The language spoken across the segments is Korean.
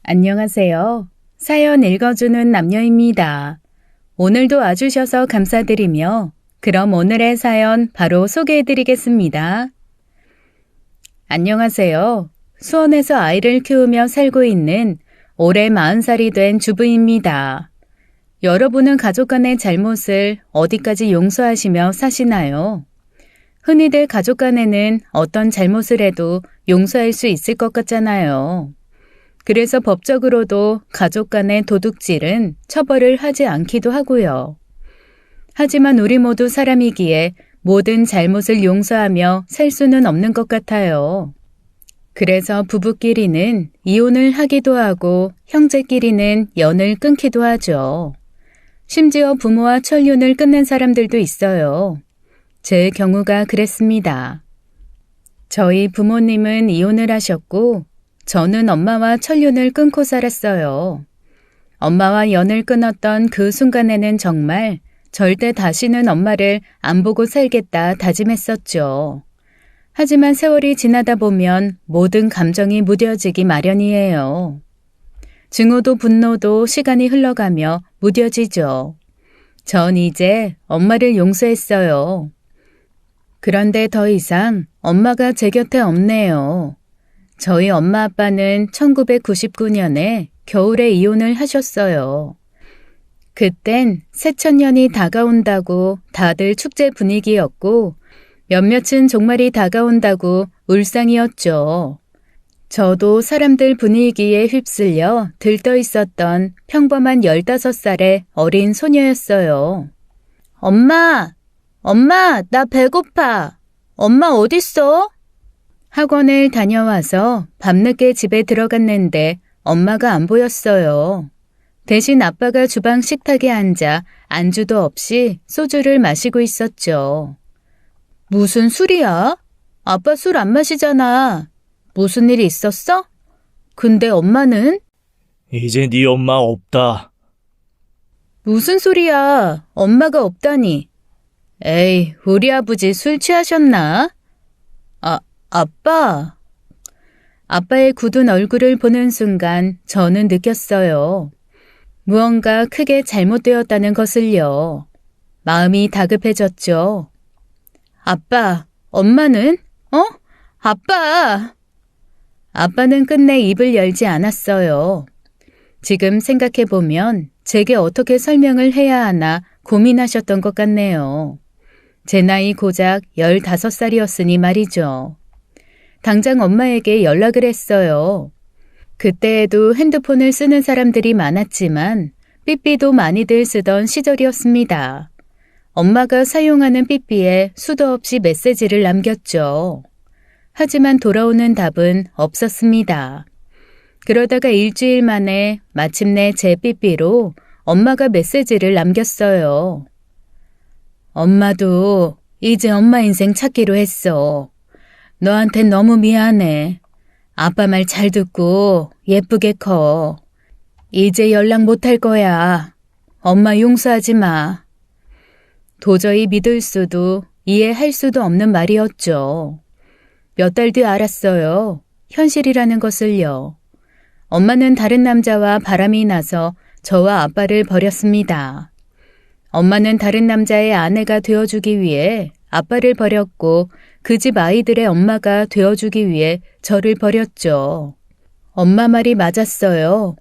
안녕하세요. 사연 읽어주는 남녀입니다. 오늘도 와주셔서 감사드리며 그럼 오늘의 사연 바로 소개해드리겠습니다. 안녕하세요. 수원에서 아이를 키우며 살고 있는 올해 40살이 된 주부입니다. 여러분은 가족 간의 잘못을 어디까지 용서하시며 사시나요? 흔히들 가족 간에는 어떤 잘못을 해도 용서할 수 있을 것 같잖아요. 그래서 법적으로도 가족 간의 도둑질은 처벌을 하지 않기도 하고요. 하지만 우리 모두 사람이기에 모든 잘못을 용서하며 살 수는 없는 것 같아요. 그래서 부부끼리는 이혼을 하기도 하고 형제끼리는 연을 끊기도 하죠. 심지어 부모와 천륜을 끊는 사람들도 있어요. 제 경우가 그랬습니다. 저희 부모님은 이혼을 하셨고 저는 엄마와 천륜을 끊고 살았어요. 엄마와 연을 끊었던 그 순간에는 정말 절대 다시는 엄마를 안 보고 살겠다 다짐했었죠. 하지만 세월이 지나다 보면 모든 감정이 무뎌지기 마련이에요. 증오도 분노도 시간이 흘러가며 무뎌지죠. 전 이제 엄마를 용서했어요. 그런데 더 이상 엄마가 제 곁에 없네요. 저희 엄마 아빠는 1999년에 겨울에 이혼을 하셨어요. 그땐 새천년이 다가온다고 다들 축제 분위기였고 몇몇은 종말이 다가온다고 울상이었죠. 저도 사람들 분위기에 휩쓸려 들떠 있었던 평범한 15살의 어린 소녀였어요. 엄마, 나 배고파. 엄마 어딨어? 학원을 다녀와서 밤늦게 집에 들어갔는데 엄마가 안 보였어요. 대신 아빠가 주방 식탁에 앉아 안주도 없이 소주를 마시고 있었죠. 무슨 술이야? 아빠 술 안 마시잖아. 무슨 일 있었어? 근데 엄마는? 이제 네 엄마 없다. 무슨 소리야? 엄마가 없다니. 에이, 우리 아버지 술 취하셨나? 아빠. 아빠의 굳은 얼굴을 보는 순간 저는 느꼈어요. 무언가 크게 잘못되었다는 것을요. 마음이 다급해졌죠. 아빠, 엄마는? 아빠! 아빠는 끝내 입을 열지 않았어요. 지금 생각해보면 제게 어떻게 설명을 해야 하나 고민하셨던 것 같네요. 제 나이 고작 15살이었으니 말이죠. 당장 엄마에게 연락을 했어요. 그때에도 핸드폰을 쓰는 사람들이 많았지만 삐삐도 많이들 쓰던 시절이었습니다. 엄마가 사용하는 삐삐에 수도 없이 메시지를 남겼죠. 하지만 돌아오는 답은 없었습니다. 그러다가 일주일 만에 마침내 제 삐삐로 엄마가 메시지를 남겼어요. 엄마도 이제 엄마 인생 찾기로 했어. 너한텐 너무 미안해. 아빠 말 잘 듣고 예쁘게 커. 이제 연락 못할 거야. 엄마 용서하지 마. 도저히 믿을 수도 이해할 수도 없는 말이었죠. 몇 달 뒤 알았어요. 현실이라는 것을요. 엄마는 다른 남자와 바람이 나서 저와 아빠를 버렸습니다. 엄마는 다른 남자의 아내가 되어주기 위해 아빠를 버렸고 그 집 아이들의 엄마가 되어주기 위해 저를 버렸죠. 엄마 말이 맞았어요.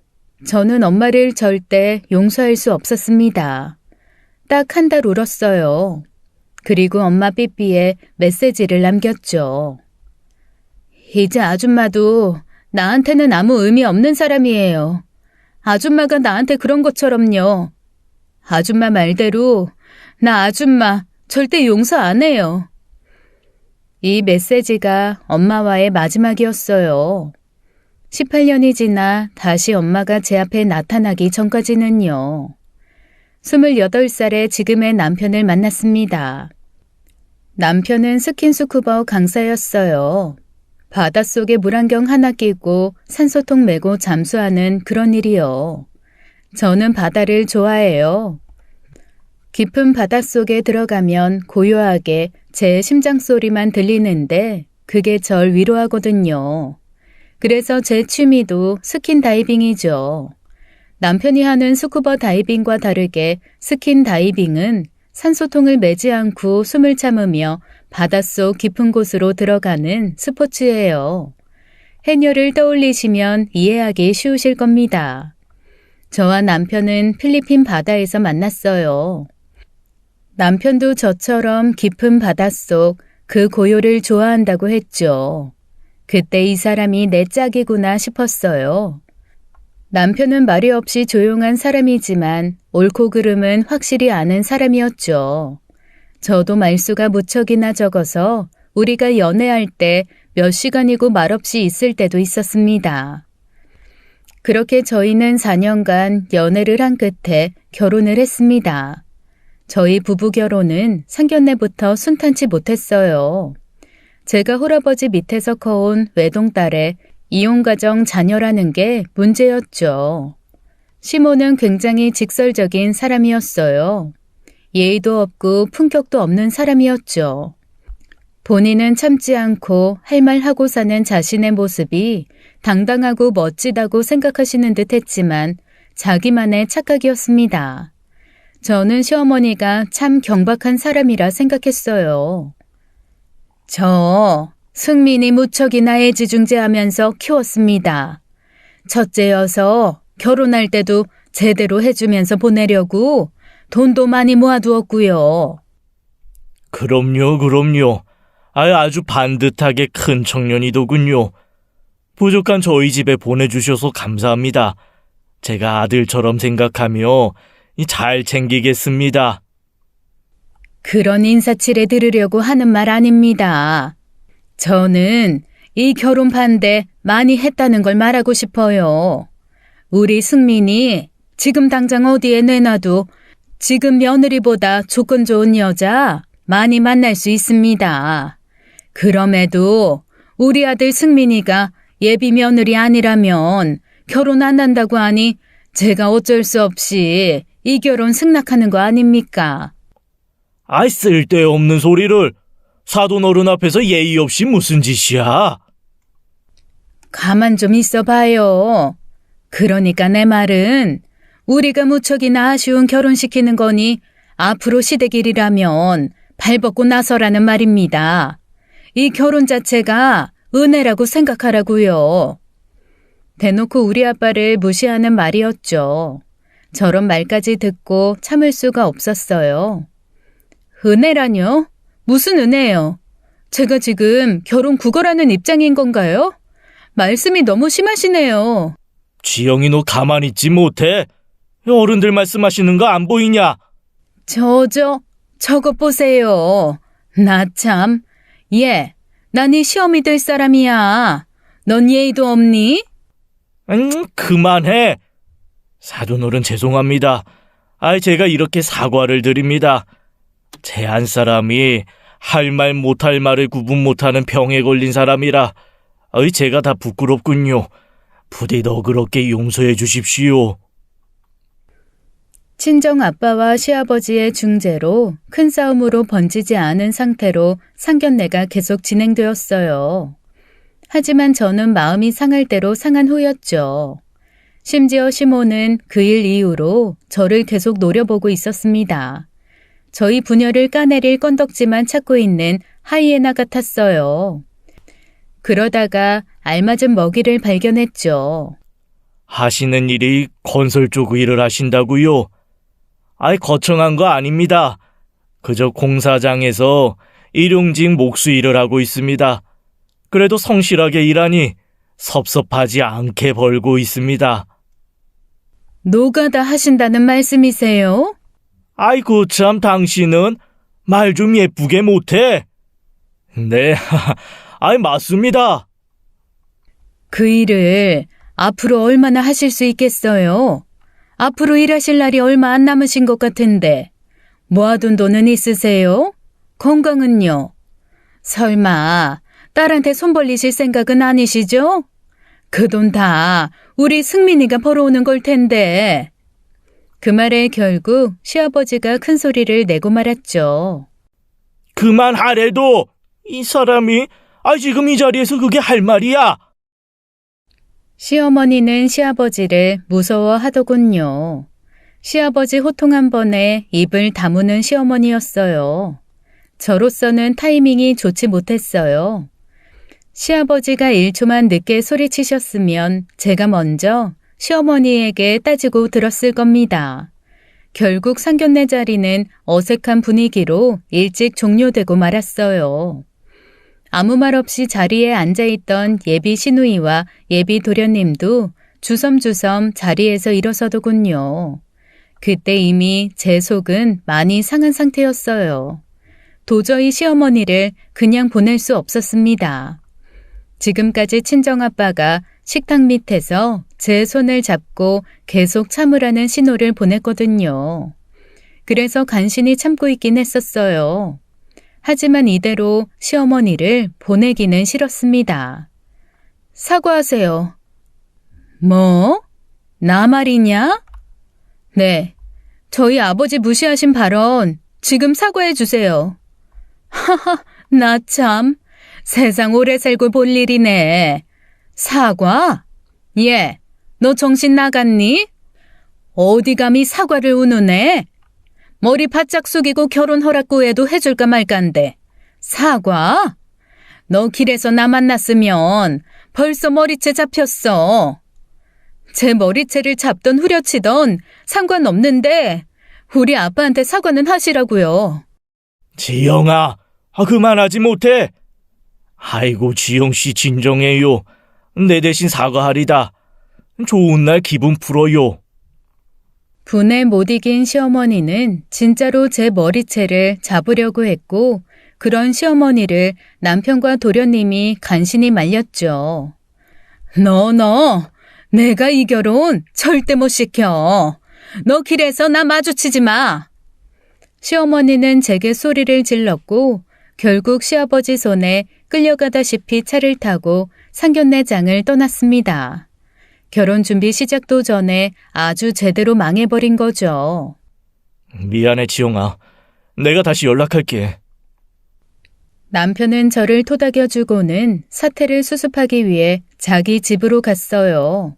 저는 엄마를 절대 용서할 수 없었습니다. 딱 한 달 울었어요. 그리고 엄마 삐삐에 메시지를 남겼죠. 이제 아줌마도 나한테는 아무 의미 없는 사람이에요. 아줌마가 나한테 그런 것처럼요. 아줌마 말대로 나 아줌마 절대 용서 안 해요. 이 메시지가 엄마와의 마지막이었어요. 18년이 지나 다시 엄마가 제 앞에 나타나기 전까지는요. 28살의 지금의 남편을 만났습니다. 남편은 스킨스쿠버 강사였어요. 바닷속에 물안경 하나 끼고 산소통 메고 잠수하는 그런 일이요. 저는 바다를 좋아해요. 깊은 바닷속에 들어가면 고요하게 제 심장 소리만 들리는데 그게 절 위로하거든요. 그래서 제 취미도 스킨 다이빙이죠. 남편이 하는 스쿠버 다이빙과 다르게 스킨 다이빙은 산소통을 매지 않고 숨을 참으며 바닷속 깊은 곳으로 들어가는 스포츠예요. 해녀를 떠올리시면 이해하기 쉬우실 겁니다. 저와 남편은 필리핀 바다에서 만났어요. 남편도 저처럼 깊은 바닷속 그 고요를 좋아한다고 했죠. 그때 이 사람이 내 짝이구나 싶었어요. 남편은 말이 없이 조용한 사람이지만 옳고 그름은 확실히 아는 사람이었죠. 저도 말수가 무척이나 적어서 우리가 연애할 때 몇 시간이고 말없이 있을 때도 있었습니다. 그렇게 저희는 4년간 연애를 한 끝에 결혼을 했습니다. 저희 부부 결혼은 상견례부터 순탄치 못했어요. 제가 홀아버지 밑에서 커온 외동딸의 이혼가정 자녀라는 게 문제였죠. 시모는 굉장히 직설적인 사람이었어요. 예의도 없고 품격도 없는 사람이었죠. 본인은 참지 않고 할 말 하고 사는 자신의 모습이 당당하고 멋지다고 생각하시는 듯 했지만 자기만의 착각이었습니다. 저는 시어머니가 참 경박한 사람이라 생각했어요. 저 승민이 무척이나 애지중지하면서 키웠습니다. 첫째여서 결혼할 때도 제대로 해주면서 보내려고 돈도 많이 모아두었고요. 그럼요. 아주 반듯하게 큰 청년이더군요. 부족한 저희 집에 보내주셔서 감사합니다. 제가 아들처럼 생각하며 잘 챙기겠습니다. 그런 인사치레 들으려고 하는 말 아닙니다. 저는 이 결혼 반대 많이 했다는 걸 말하고 싶어요. 우리 승민이 지금 당장 어디에 내놔도 지금 며느리보다 조건 좋은 여자 많이 만날 수 있습니다. 그럼에도 우리 아들 승민이가 예비 며느리 아니라면 결혼 안 한다고 하니 제가 어쩔 수 없이 이 결혼 승낙하는 거 아닙니까? 쓸데없는 소리를. 사돈 어른 앞에서 예의 없이 무슨 짓이야? 가만 좀 있어봐요. 그러니까 내 말은 우리가 무척이나 아쉬운 결혼시키는 거니 앞으로 시댁일이라면 발벗고 나서라는 말입니다. 이 결혼 자체가 은혜라고 생각하라고요. 대놓고 우리 아빠를 무시하는 말이었죠. 저런 말까지 듣고 참을 수가 없었어요. 은혜라뇨? 무슨 은혜요? 제가 지금 결혼 구걸하는 입장인 건가요? 말씀이 너무 심하시네요. 지영이 너 가만히 있지 못해? 어른들 말씀하시는 거 안 보이냐? 저것 보세요. 나 참. 난 네 시어미 될 사람이야. 넌 예의도 없니? 그만해. 사돈어른 죄송합니다. 제가 이렇게 사과를 드립니다. 제 한 사람이 할 말 못할 말을 구분 못하는 병에 걸린 사람이라 제가 다 부끄럽군요. 부디 너그럽게 용서해 주십시오. 친정 아빠와 시아버지의 중재로 큰 싸움으로 번지지 않은 상태로 상견례가 계속 진행되었어요. 하지만 저는 마음이 상할 대로 상한 후였죠. 심지어 시모는 그 일 이후로 저를 계속 노려보고 있었습니다. 저희 부녀를 까내릴 건덕지만 찾고 있는 하이에나 같았어요. 그러다가 알맞은 먹이를 발견했죠. 하시는 일이 건설 쪽 일을 하신다고요? 거창한 거 아닙니다. 그저 공사장에서 일용직 목수 일을 하고 있습니다. 그래도 성실하게 일하니 섭섭하지 않게 벌고 있습니다. 노가다 하신다는 말씀이세요? 아이고 참 당신은 말 좀 예쁘게 못해. 네, 맞습니다. 그 일을 앞으로 얼마나 하실 수 있겠어요? 앞으로 일하실 날이 얼마 안 남으신 것 같은데 모아둔 돈은 있으세요? 건강은요? 설마 딸한테 손 벌리실 생각은 아니시죠? 그 돈 다 우리 승민이가 벌어오는 걸 텐데. 그 말에 결국 시아버지가 큰 소리를 내고 말았죠. 그만하래도 이 사람이 지금 이 자리에서 그게 할 말이야? 시어머니는 시아버지를 무서워하더군요. 시아버지 호통 한 번에 입을 다무는 시어머니였어요. 저로서는 타이밍이 좋지 못했어요. 시아버지가 1초만 늦게 소리치셨으면 제가 먼저 시어머니에게 따지고 들었을 겁니다. 결국 상견례 자리는 어색한 분위기로 일찍 종료되고 말았어요. 아무 말 없이 자리에 앉아있던 예비 시누이와 예비 도련님도 주섬주섬 자리에서 일어서더군요. 그때 이미 제 속은 많이 상한 상태였어요. 도저히 시어머니를 그냥 보낼 수 없었습니다. 지금까지 친정아빠가 식탁 밑에서 제 손을 잡고 계속 참으라는 신호를 보냈거든요. 그래서 간신히 참고 있긴 했었어요. 하지만 이대로 시어머니를 보내기는 싫었습니다. 사과하세요. 뭐? 나 말이냐? 네, 저희 아버지 무시하신 발언 지금 사과해 주세요. 하하, 나 참. 세상 오래 살고 볼 일이네. 사과? 예, 너 정신 나갔니? 어디 감히 사과를 우누네? 머리 바짝 숙이고 결혼 허락 구해도 해줄까 말까인데. 사과? 너 길에서 나 만났으면 벌써 머리채 잡혔어. 제 머리채를 잡던 후려치던 상관없는데 우리 아빠한테 사과는 하시라고요. 지영아, 그만하지 못해. 아이고, 지영씨 진정해요. 내 대신 사과하리다. 좋은 날 기분 풀어요. 분에 못 이긴 시어머니는 진짜로 제 머리채를 잡으려고 했고 그런 시어머니를 남편과 도련님이 간신히 말렸죠. 너 내가 이 결혼 절대 못 시켜. 너 길에서 나 마주치지 마. 시어머니는 제게 소리를 질렀고 결국 시아버지 손에 끌려가다시피 차를 타고 상견례장을 떠났습니다. 결혼 준비 시작도 전에 아주 제대로 망해버린 거죠. 미안해, 지영아. 내가 다시 연락할게. 남편은 저를 토닥여주고는 사태를 수습하기 위해 자기 집으로 갔어요.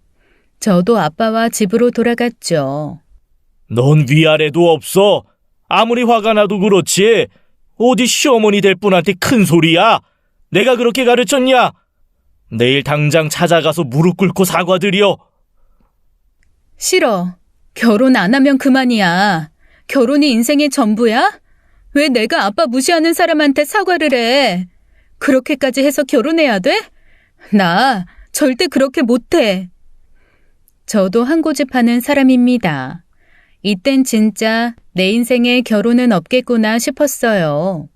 저도 아빠와 집으로 돌아갔죠. 넌 위아래도 없어. 아무리 화가 나도 그렇지. 어디 시어머니 될 분한테 큰 소리야. 내가 그렇게 가르쳤냐? 내일 당장 찾아가서 무릎 꿇고 사과드려. 싫어. 결혼 안 하면 그만이야. 결혼이 인생의 전부야? 왜 내가 아빠 무시하는 사람한테 사과를 해? 그렇게까지 해서 결혼해야 돼? 나 절대 그렇게 못해. 저도 한 고집하는 사람입니다. 이땐 진짜 내 인생에 결혼은 없겠구나 싶었어요.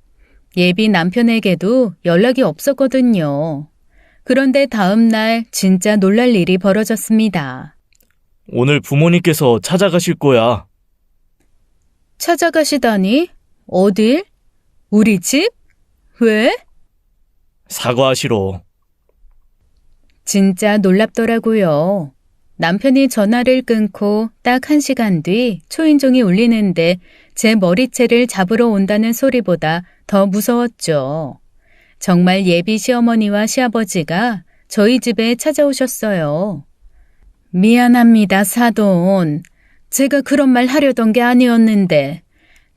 예비 남편에게도 연락이 없었거든요. 그런데 다음 날 진짜 놀랄 일이 벌어졌습니다. 오늘 부모님께서 찾아가실 거야. 찾아가시다니? 어딜? 우리 집? 왜? 사과하시러. 진짜 놀랍더라고요. 남편이 전화를 끊고 딱 1시간 뒤 초인종이 울리는데 제 머리채를 잡으러 온다는 소리보다 더 무서웠죠. 정말 예비 시어머니와 시아버지가 저희 집에 찾아오셨어요. 미안합니다, 사돈. 제가 그런 말 하려던 게 아니었는데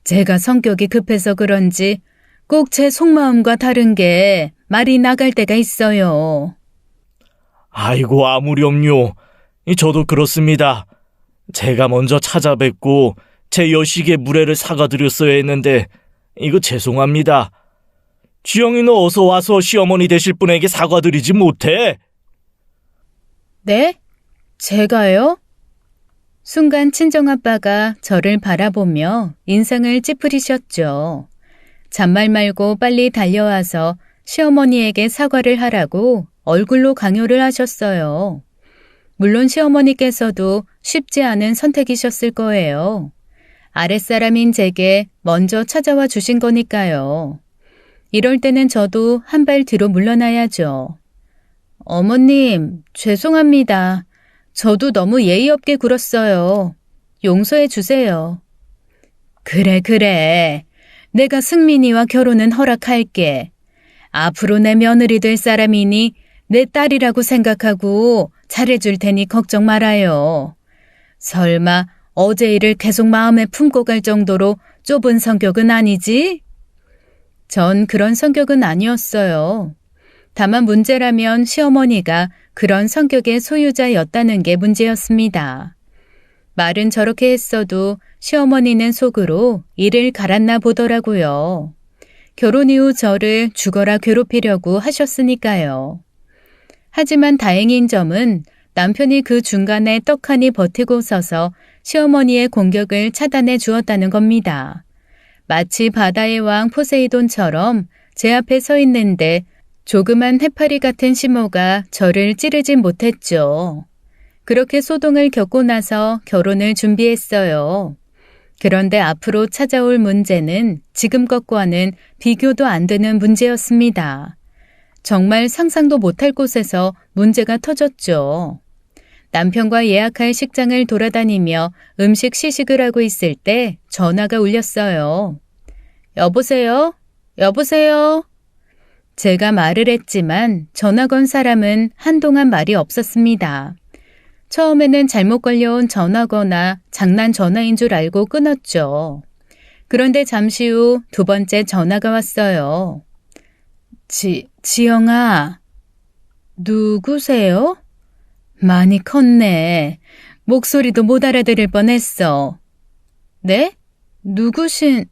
제가 성격이 급해서 그런지 꼭 제 속마음과 다른 게 말이 나갈 때가 있어요. 아이고, 아무렴요. 저도 그렇습니다. 제가 먼저 찾아뵙고 제 여식의 무례를 사과드렸어야 했는데 이거 죄송합니다. 지영이는 어서 와서 시어머니 되실 분에게 사과드리지 못해. 네? 제가요? 순간 친정아빠가 저를 바라보며 인상을 찌푸리셨죠. 잔말 말고 빨리 달려와서 시어머니에게 사과를 하라고 얼굴로 강요를 하셨어요. 물론 시어머니께서도 쉽지 않은 선택이셨을 거예요. 아랫사람인 제게 먼저 찾아와 주신 거니까요. 이럴 때는 저도 한 발 뒤로 물러나야죠. 어머님, 죄송합니다. 저도 너무 예의 없게 굴었어요. 용서해 주세요. 그래. 내가 승민이와 결혼은 허락할게. 앞으로 내 며느리 될 사람이니 내 딸이라고 생각하고 잘해줄 테니 걱정 말아요. 설마 어제 일을 계속 마음에 품고 갈 정도로 좁은 성격은 아니지? 전 그런 성격은 아니었어요. 다만 문제라면 시어머니가 그런 성격의 소유자였다는 게 문제였습니다. 말은 저렇게 했어도 시어머니는 속으로 이를 갈았나 보더라고요. 결혼 이후 저를 죽어라 괴롭히려고 하셨으니까요. 하지만 다행인 점은 남편이 그 중간에 떡하니 버티고 서서 시어머니의 공격을 차단해 주었다는 겁니다. 마치 바다의 왕 포세이돈처럼 제 앞에 서 있는데 조그만 해파리 같은 시모가 저를 찌르진 못했죠. 그렇게 소동을 겪고 나서 결혼을 준비했어요. 그런데 앞으로 찾아올 문제는 지금 것과는 비교도 안 되는 문제였습니다. 정말 상상도 못할 곳에서 문제가 터졌죠. 남편과 예약할 식장을 돌아다니며 음식 시식을 하고 있을 때 전화가 울렸어요. 여보세요? 여보세요? 제가 말을 했지만 전화 건 사람은 한동안 말이 없었습니다. 처음에는 잘못 걸려온 전화거나 장난 전화인 줄 알고 끊었죠. 그런데 잠시 후 두 번째 전화가 왔어요. 지영아, 누구세요? 많이 컸네. 목소리도 못 알아들을 뻔했어. 네? 누구신...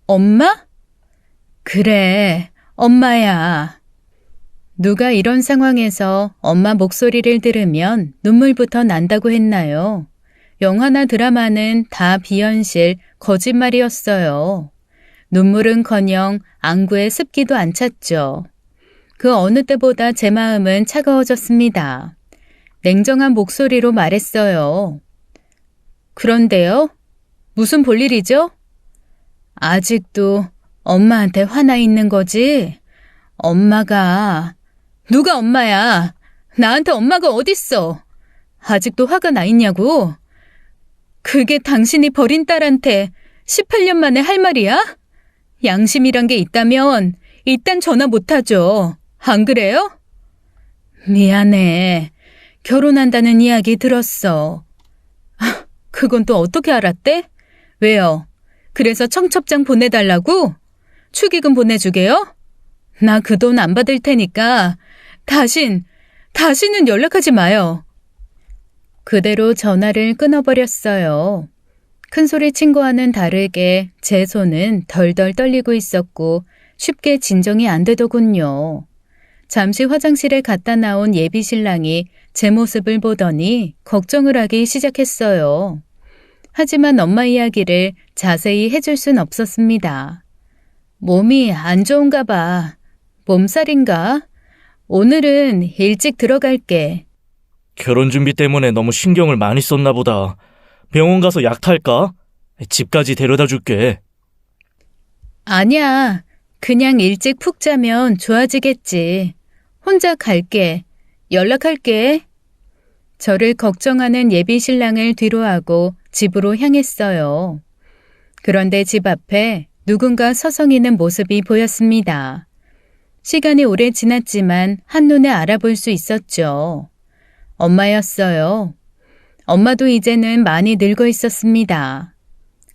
엄마? 그래, 엄마야. 누가 이런 상황에서 엄마 목소리를 들으면 눈물부터 난다고 했나요? 영화나 드라마는 다 비현실, 거짓말이었어요. 눈물은커녕 안구에 습기도 안 찼죠. 그 어느 때보다 제 마음은 차가워졌습니다. 냉정한 목소리로 말했어요. 그런데요? 무슨 볼일이죠? 아직도 엄마한테 화나 있는 거지? 엄마가... 누가 엄마야? 나한테 엄마가 어딨어? 아직도 화가 나 있냐고? 그게 당신이 버린 딸한테 18년 만에 할 말이야? 양심이란 게 있다면 일단 전화 못하죠. 안 그래요? 미안해. 결혼한다는 이야기 들었어. 그건 또 어떻게 알았대? 왜요? 그래서 청첩장 보내달라고? 축의금 보내주게요? 나 그 돈 안 받을 테니까 다시는 연락하지 마요. 그대로 전화를 끊어버렸어요. 큰소리 친 거와는 다르게 제 손은 덜덜 떨리고 있었고 쉽게 진정이 안 되더군요. 잠시 화장실에 갔다 나온 예비 신랑이 제 모습을 보더니 걱정을 하기 시작했어요. 하지만 엄마 이야기를 자세히 해줄 순 없었습니다. 몸이 안 좋은가 봐. 몸살인가? 오늘은 일찍 들어갈게. 결혼 준비 때문에 너무 신경을 많이 썼나 보다. 병원 가서 약 탈까? 집까지 데려다 줄게. 아니야. 그냥 일찍 푹 자면 좋아지겠지. 혼자 갈게. 연락할게. 저를 걱정하는 예비 신랑을 뒤로하고 집으로 향했어요. 그런데 집 앞에 누군가 서성이는 모습이 보였습니다. 시간이 오래 지났지만 한눈에 알아볼 수 있었죠. 엄마였어요. 엄마도 이제는 많이 늙어 있었습니다.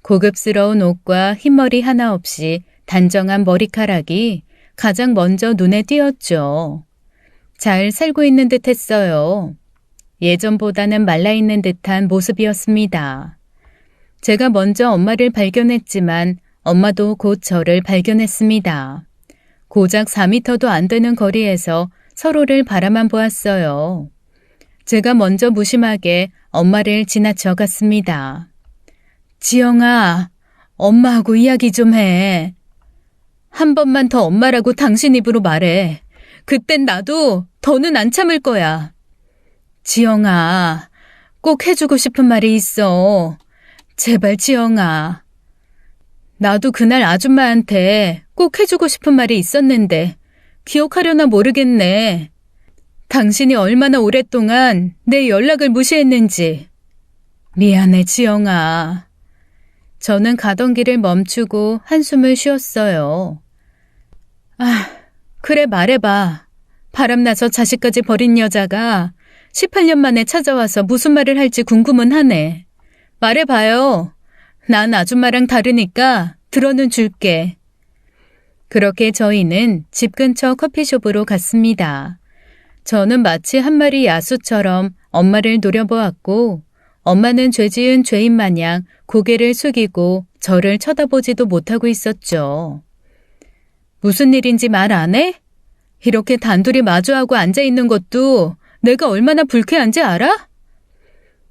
고급스러운 옷과 흰머리 하나 없이 단정한 머리카락이 가장 먼저 눈에 띄었죠. 잘 살고 있는 듯 했어요. 예전보다는 말라있는 듯한 모습이었습니다. 제가 먼저 엄마를 발견했지만 엄마도 곧 저를 발견했습니다. 고작 4미터도 안 되는 거리에서 서로를 바라만 보았어요. 제가 먼저 무심하게 엄마를 지나쳐 갔습니다. 지영아, 엄마하고 이야기 좀 해. 한 번만 더 엄마라고 당신 입으로 말해. 그땐 나도 더는 안 참을 거야. 지영아, 꼭 해주고 싶은 말이 있어. 제발 지영아. 나도 그날 아줌마한테 꼭 해주고 싶은 말이 있었는데 기억하려나 모르겠네. 당신이 얼마나 오랫동안 내 연락을 무시했는지. 미안해, 지영아. 저는 가던 길을 멈추고 한숨을 쉬었어요. 그래 말해봐. 바람나서 자식까지 버린 여자가 18년 만에 찾아와서 무슨 말을 할지 궁금은 하네. 말해봐요. 난 아줌마랑 다르니까 들어는 줄게. 그렇게 저희는 집 근처 커피숍으로 갔습니다. 저는 마치 한 마리 야수처럼 엄마를 노려보았고 엄마는 죄 지은 죄인 마냥 고개를 숙이고 저를 쳐다보지도 못하고 있었죠. 무슨 일인지 말 안 해? 이렇게 단둘이 마주하고 앉아있는 것도 내가 얼마나 불쾌한지 알아?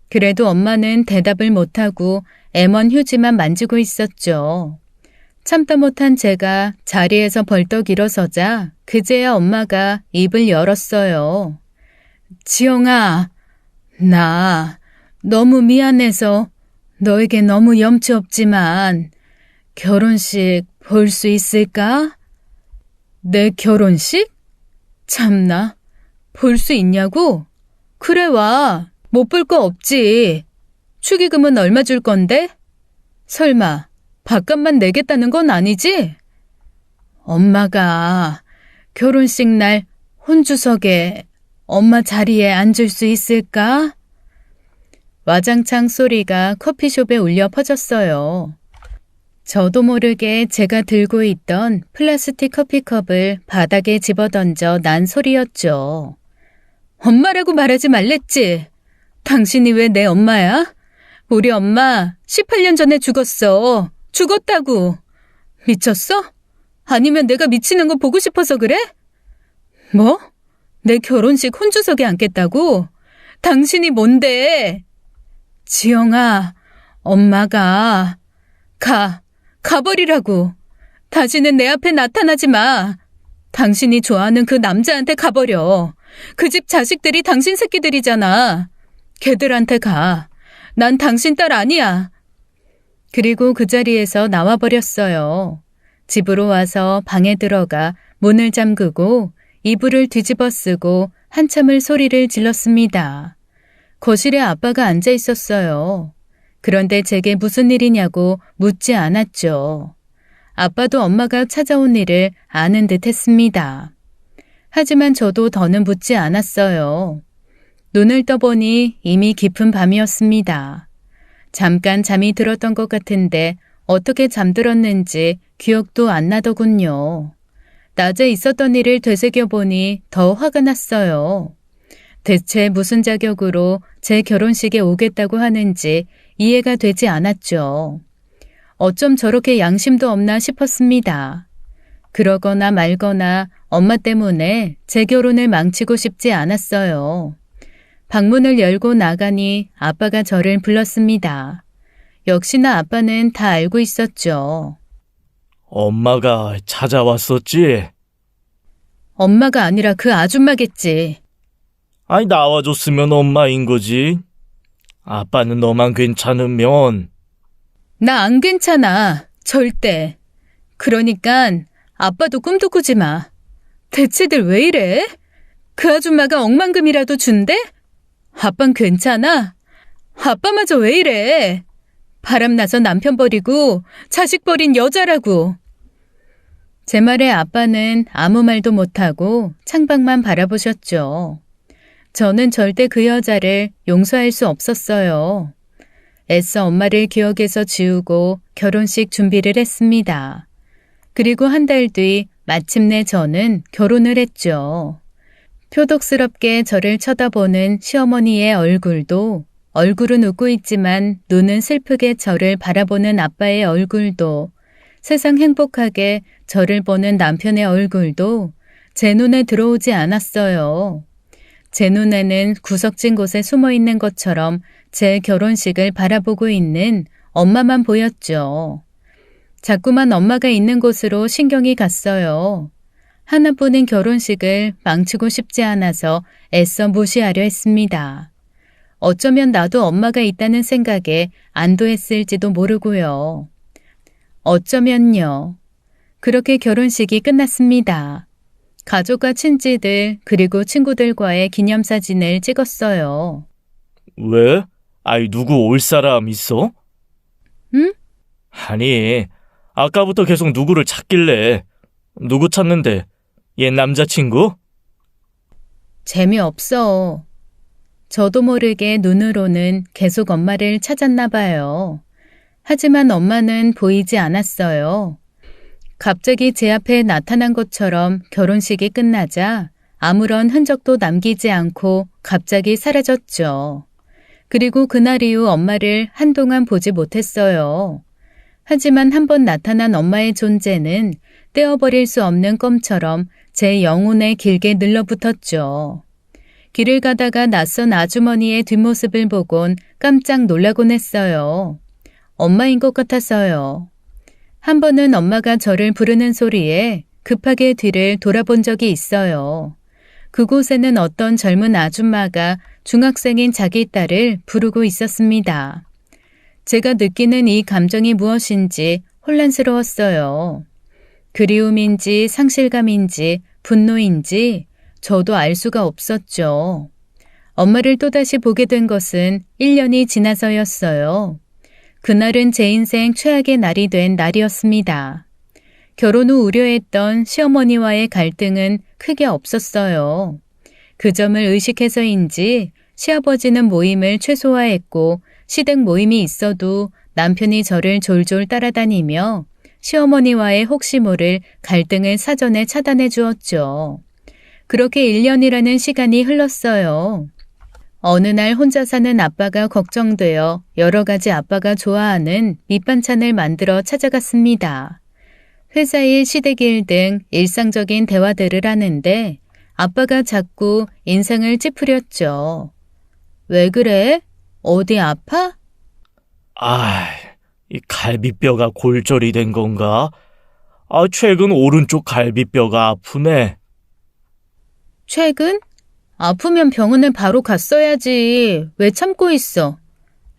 그래도 엄마는 대답을 못하고 M1 휴지만 만지고 있었죠. 참다 못한 제가 자리에서 벌떡 일어서자 그제야 엄마가 입을 열었어요. 지영아, 나 너무 미안해서 너에게 너무 염치 없지만 결혼식 볼 수 있을까? 내 결혼식? 참나, 볼 수 있냐고? 그래 와, 못 볼 거 없지. 축의금은 얼마 줄 건데? 설마 밥값만 내겠다는 건 아니지? 엄마가 결혼식 날 혼주석에 엄마 자리에 앉을 수 있을까? 와장창 소리가 커피숍에 울려 퍼졌어요. 저도 모르게 제가 들고 있던 플라스틱 커피컵을 바닥에 집어던져 난 소리였죠. 엄마라고 말하지 말랬지? 당신이 왜 내 엄마야? 우리 엄마 18년 전에 죽었어. 죽었다고. 미쳤어? 아니면 내가 미치는 거 보고 싶어서 그래? 뭐? 내 결혼식 혼주석에 앉겠다고? 당신이 뭔데? 지영아, 엄마가 가버리라고. 다시는 내 앞에 나타나지 마. 당신이 좋아하는 그 남자한테 가버려. 그 집 자식들이 당신 새끼들이잖아. 걔들한테 가. 난 당신 딸 아니야. 그리고 그 자리에서 나와버렸어요. 집으로 와서 방에 들어가 문을 잠그고 이불을 뒤집어 쓰고 한참을 소리를 질렀습니다. 거실에 아빠가 앉아 있었어요. 그런데 제게 무슨 일이냐고 묻지 않았죠. 아빠도 엄마가 찾아온 일을 아는 듯 했습니다. 하지만 저도 더는 묻지 않았어요. 눈을 떠보니 이미 깊은 밤이었습니다. 잠깐 잠이 들었던 것 같은데 어떻게 잠들었는지 기억도 안 나더군요. 낮에 있었던 일을 되새겨보니 더 화가 났어요. 대체 무슨 자격으로 제 결혼식에 오겠다고 하는지 이해가 되지 않았죠. 어쩜 저렇게 양심도 없나 싶었습니다. 그러거나 말거나 엄마 때문에 제 결혼을 망치고 싶지 않았어요. 방문을 열고 나가니 아빠가 저를 불렀습니다. 역시나 아빠는 다 알고 있었죠. 엄마가 찾아왔었지? 엄마가 아니라 그 아줌마겠지. 아니, 나와줬으면 엄마인 거지. 아빠는 너만 괜찮으면. 나 안 괜찮아. 절대. 그러니깐 아빠도 꿈도 꾸지 마. 대체들 왜 이래? 그 아줌마가 억만금이라도 준대? 아빤 괜찮아? 아빠마저 왜 이래? 바람나서 남편 버리고 자식 버린 여자라고. 제 말에 아빠는 아무 말도 못하고 창밖만 바라보셨죠. 저는 절대 그 여자를 용서할 수 없었어요. 애써 엄마를 기억에서 지우고 결혼식 준비를 했습니다. 그리고 한 달 뒤 마침내 저는 결혼을 했죠. 표독스럽게 저를 쳐다보는 시어머니의 얼굴은 웃고 있지만 눈은 슬프게 저를 바라보는 아빠의 얼굴도, 세상 행복하게 저를 보는 남편의 얼굴도 제 눈에 들어오지 않았어요. 제 눈에는 구석진 곳에 숨어 있는 것처럼 제 결혼식을 바라보고 있는 엄마만 보였죠. 자꾸만 엄마가 있는 곳으로 신경이 갔어요. 하나뿐인 결혼식을 망치고 싶지 않아서 애써 무시하려 했습니다. 어쩌면 나도 엄마가 있다는 생각에 안도했을지도 모르고요. 어쩌면요. 그렇게 결혼식이 끝났습니다. 가족과 친지들 그리고 친구들과의 기념사진을 찍었어요. 왜? 아이, 누구 올 사람 있어? 응? 아니, 아까부터 계속 누구를 찾길래. 누구 찾는데? 옛 남자친구? 재미없어. 저도 모르게 눈으로는 계속 엄마를 찾았나 봐요. 하지만 엄마는 보이지 않았어요. 갑자기 제 앞에 나타난 것처럼 결혼식이 끝나자 아무런 흔적도 남기지 않고 갑자기 사라졌죠. 그리고 그날 이후 엄마를 한동안 보지 못했어요. 하지만 한번 나타난 엄마의 존재는 떼어버릴 수 없는 껌처럼 제 영혼에 길게 늘러붙었죠. 길을 가다가 낯선 아주머니의 뒷모습을 보곤 깜짝 놀라곤 했어요. 엄마인 것 같아서요. 한 번은 엄마가 저를 부르는 소리에 급하게 뒤를 돌아본 적이 있어요. 그곳에는 어떤 젊은 아줌마가 중학생인 자기 딸을 부르고 있었습니다. 제가 느끼는 이 감정이 무엇인지 혼란스러웠어요. 그리움인지 상실감인지 분노인지 저도 알 수가 없었죠. 엄마를 또다시 보게 된 것은 1년이 지나서였어요. 그날은 제 인생 최악의 날이 된 날이었습니다. 결혼 후 우려했던 시어머니와의 갈등은 크게 없었어요. 그 점을 의식해서인지 시아버지는 모임을 최소화했고 시댁 모임이 있어도 남편이 저를 졸졸 따라다니며 시어머니와의 혹시 모를 갈등을 사전에 차단해 주었죠. 그렇게 1년이라는 시간이 흘렀어요. 어느 날 혼자 사는 아빠가 걱정되어 여러 가지 아빠가 좋아하는 밑반찬을 만들어 찾아갔습니다. 회사 일, 시댁 일 등 일상적인 대화들을 하는데 아빠가 자꾸 인상을 찌푸렸죠. 왜 그래? 어디 아파? 이 갈비뼈가 골절이 된 건가? 최근 오른쪽 갈비뼈가 아프네. 최근? 아프면 병원에 바로 갔어야지. 왜 참고 있어?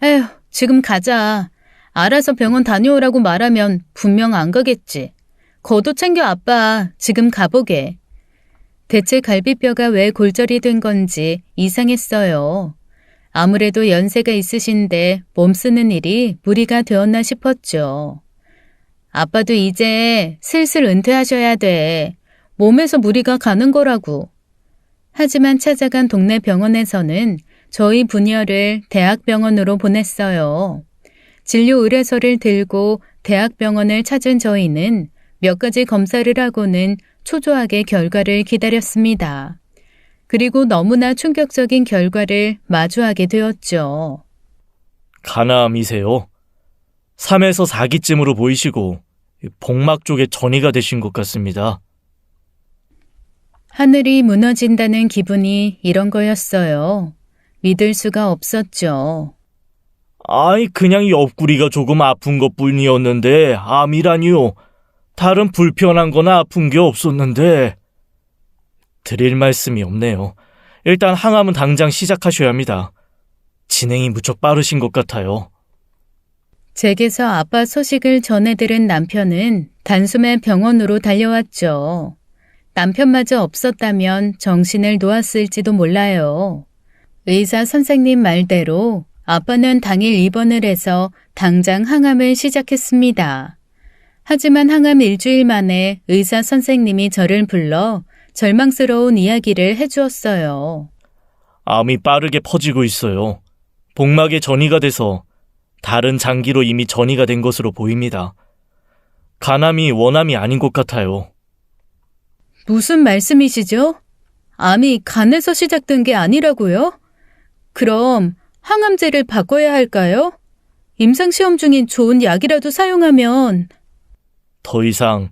에휴, 지금 가자. 알아서 병원 다녀오라고 말하면 분명 안 가겠지. 겉옷 챙겨 아빠. 지금 가보게. 대체 갈비뼈가 왜 골절이 된 건지 이상했어요. 아무래도 연세가 있으신데 몸 쓰는 일이 무리가 되었나 싶었죠. 아빠도 이제 슬슬 은퇴하셔야 돼. 몸에서 무리가 가는 거라고. 하지만 찾아간 동네 병원에서는 저희 부녀를 대학병원으로 보냈어요. 진료 의뢰서를 들고 대학병원을 찾은 저희는 몇 가지 검사를 하고는 초조하게 결과를 기다렸습니다. 그리고 너무나 충격적인 결과를 마주하게 되었죠. 간암이세요. 3에서 4기쯤으로 보이시고 복막 쪽에 전이가 되신 것 같습니다. 하늘이 무너진다는 기분이 이런 거였어요. 믿을 수가 없었죠. 그냥 옆구리가 조금 아픈 것뿐이었는데 암이라니요. 다른 불편한 거나 아픈 게 없었는데. 드릴 말씀이 없네요. 일단 항암은 당장 시작하셔야 합니다. 진행이 무척 빠르신 것 같아요. 제게서 아빠 소식을 전해들은 남편은 단숨에 병원으로 달려왔죠. 남편마저 없었다면 정신을 놓았을지도 몰라요. 의사 선생님 말대로 아빠는 당일 입원을 해서 당장 항암을 시작했습니다. 하지만 항암 일주일 만에 의사 선생님이 저를 불러 절망스러운 이야기를 해주었어요. 암이 빠르게 퍼지고 있어요. 복막에 전이가 돼서 다른 장기로 이미 전이가 된 것으로 보입니다. 간암이 원암이 아닌 것 같아요. 무슨 말씀이시죠? 암이 간에서 시작된 게 아니라고요? 그럼 항암제를 바꿔야 할까요? 임상시험 중인 좋은 약이라도 사용하면... 더 이상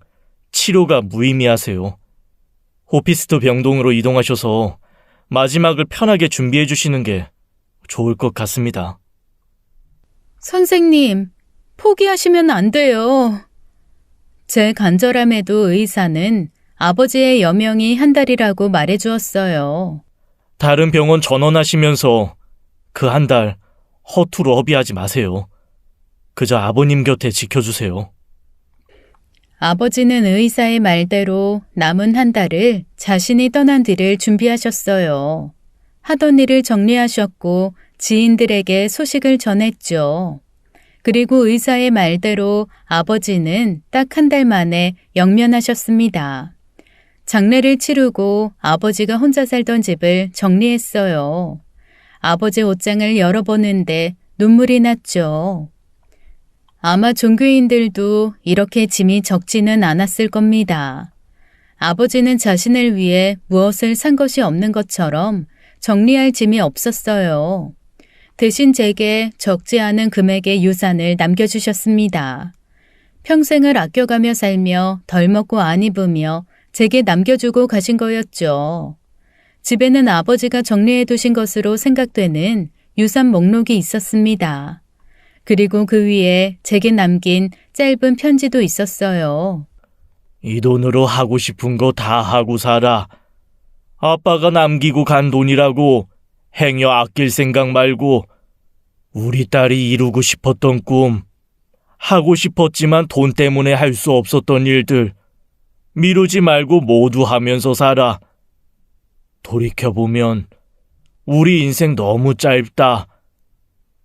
치료가 무의미하세요. 호피스트 병동으로 이동하셔서 마지막을 편하게 준비해 주시는 게 좋을 것 같습니다. 선생님, 포기하시면 안 돼요. 제 간절함에도 의사는 아버지의 여명이 한 달이라고 말해주었어요. 다른 병원 전원하시면서 그 한 달 허투루 허비하지 마세요. 그저 아버님 곁에 지켜주세요. 아버지는 의사의 말대로 남은 한 달을 자신이 떠난 뒤를 준비하셨어요. 하던 일을 정리하셨고 지인들에게 소식을 전했죠. 그리고 의사의 말대로 아버지는 딱 한 달 만에 영면하셨습니다. 장례를 치르고 아버지가 혼자 살던 집을 정리했어요. 아버지 옷장을 열어보는데 눈물이 났죠. 아마 종교인들도 이렇게 짐이 적지는 않았을 겁니다. 아버지는 자신을 위해 무엇을 산 것이 없는 것처럼 정리할 짐이 없었어요. 대신 제게 적지 않은 금액의 유산을 남겨주셨습니다. 평생을 아껴가며 살며 덜 먹고 안 입으며 제게 남겨주고 가신 거였죠. 집에는 아버지가 정리해 두신 것으로 생각되는 유산 목록이 있었습니다. 그리고 그 위에 제게 남긴 짧은 편지도 있었어요. 이 돈으로 하고 싶은 거 다 하고 살아. 아빠가 남기고 간 돈이라고 행여 아낄 생각 말고 우리 딸이 이루고 싶었던 꿈, 하고 싶었지만 돈 때문에 할 수 없었던 일들 미루지 말고 모두 하면서 살아. 돌이켜보면 우리 인생 너무 짧다.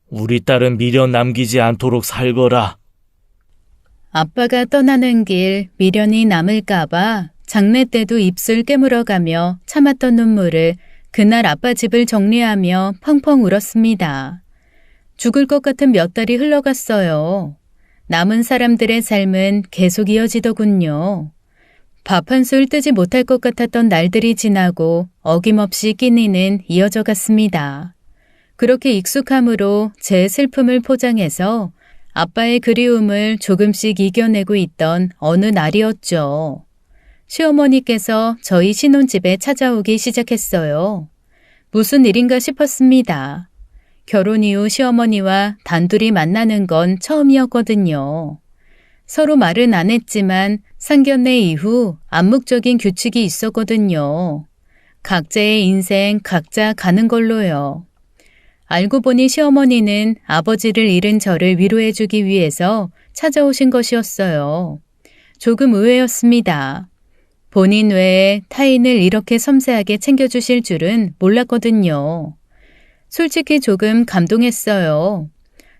우리 딸은 미련 남기지 않도록 살거라. 아빠가 떠나는 길 미련이 남을까봐 장례 때도 입술 깨물어가며 참았던 눈물을 그날 아빠 집을 정리하며 펑펑 울었습니다. 죽을 것 같은 몇 달이 흘러갔어요. 남은 사람들의 삶은 계속 이어지더군요. 밥 한 술 뜨지 못할 것 같았던 날들이 지나고 어김없이 끼니는 이어져 갔습니다. 그렇게 익숙함으로 제 슬픔을 포장해서 아빠의 그리움을 조금씩 이겨내고 있던 어느 날이었죠. 시어머니께서 저희 신혼집에 찾아오기 시작했어요. 무슨 일인가 싶었습니다. 결혼 이후 시어머니와 단둘이 만나는 건 처음이었거든요. 서로 말은 안 했지만 상견례 이후 암묵적인 규칙이 있었거든요. 각자의 인생 각자 가는 걸로요. 알고 보니 시어머니는 아버지를 잃은 저를 위로해주기 위해서 찾아오신 것이었어요. 조금 의외였습니다. 본인 외에 타인을 이렇게 섬세하게 챙겨주실 줄은 몰랐거든요. 솔직히 조금 감동했어요.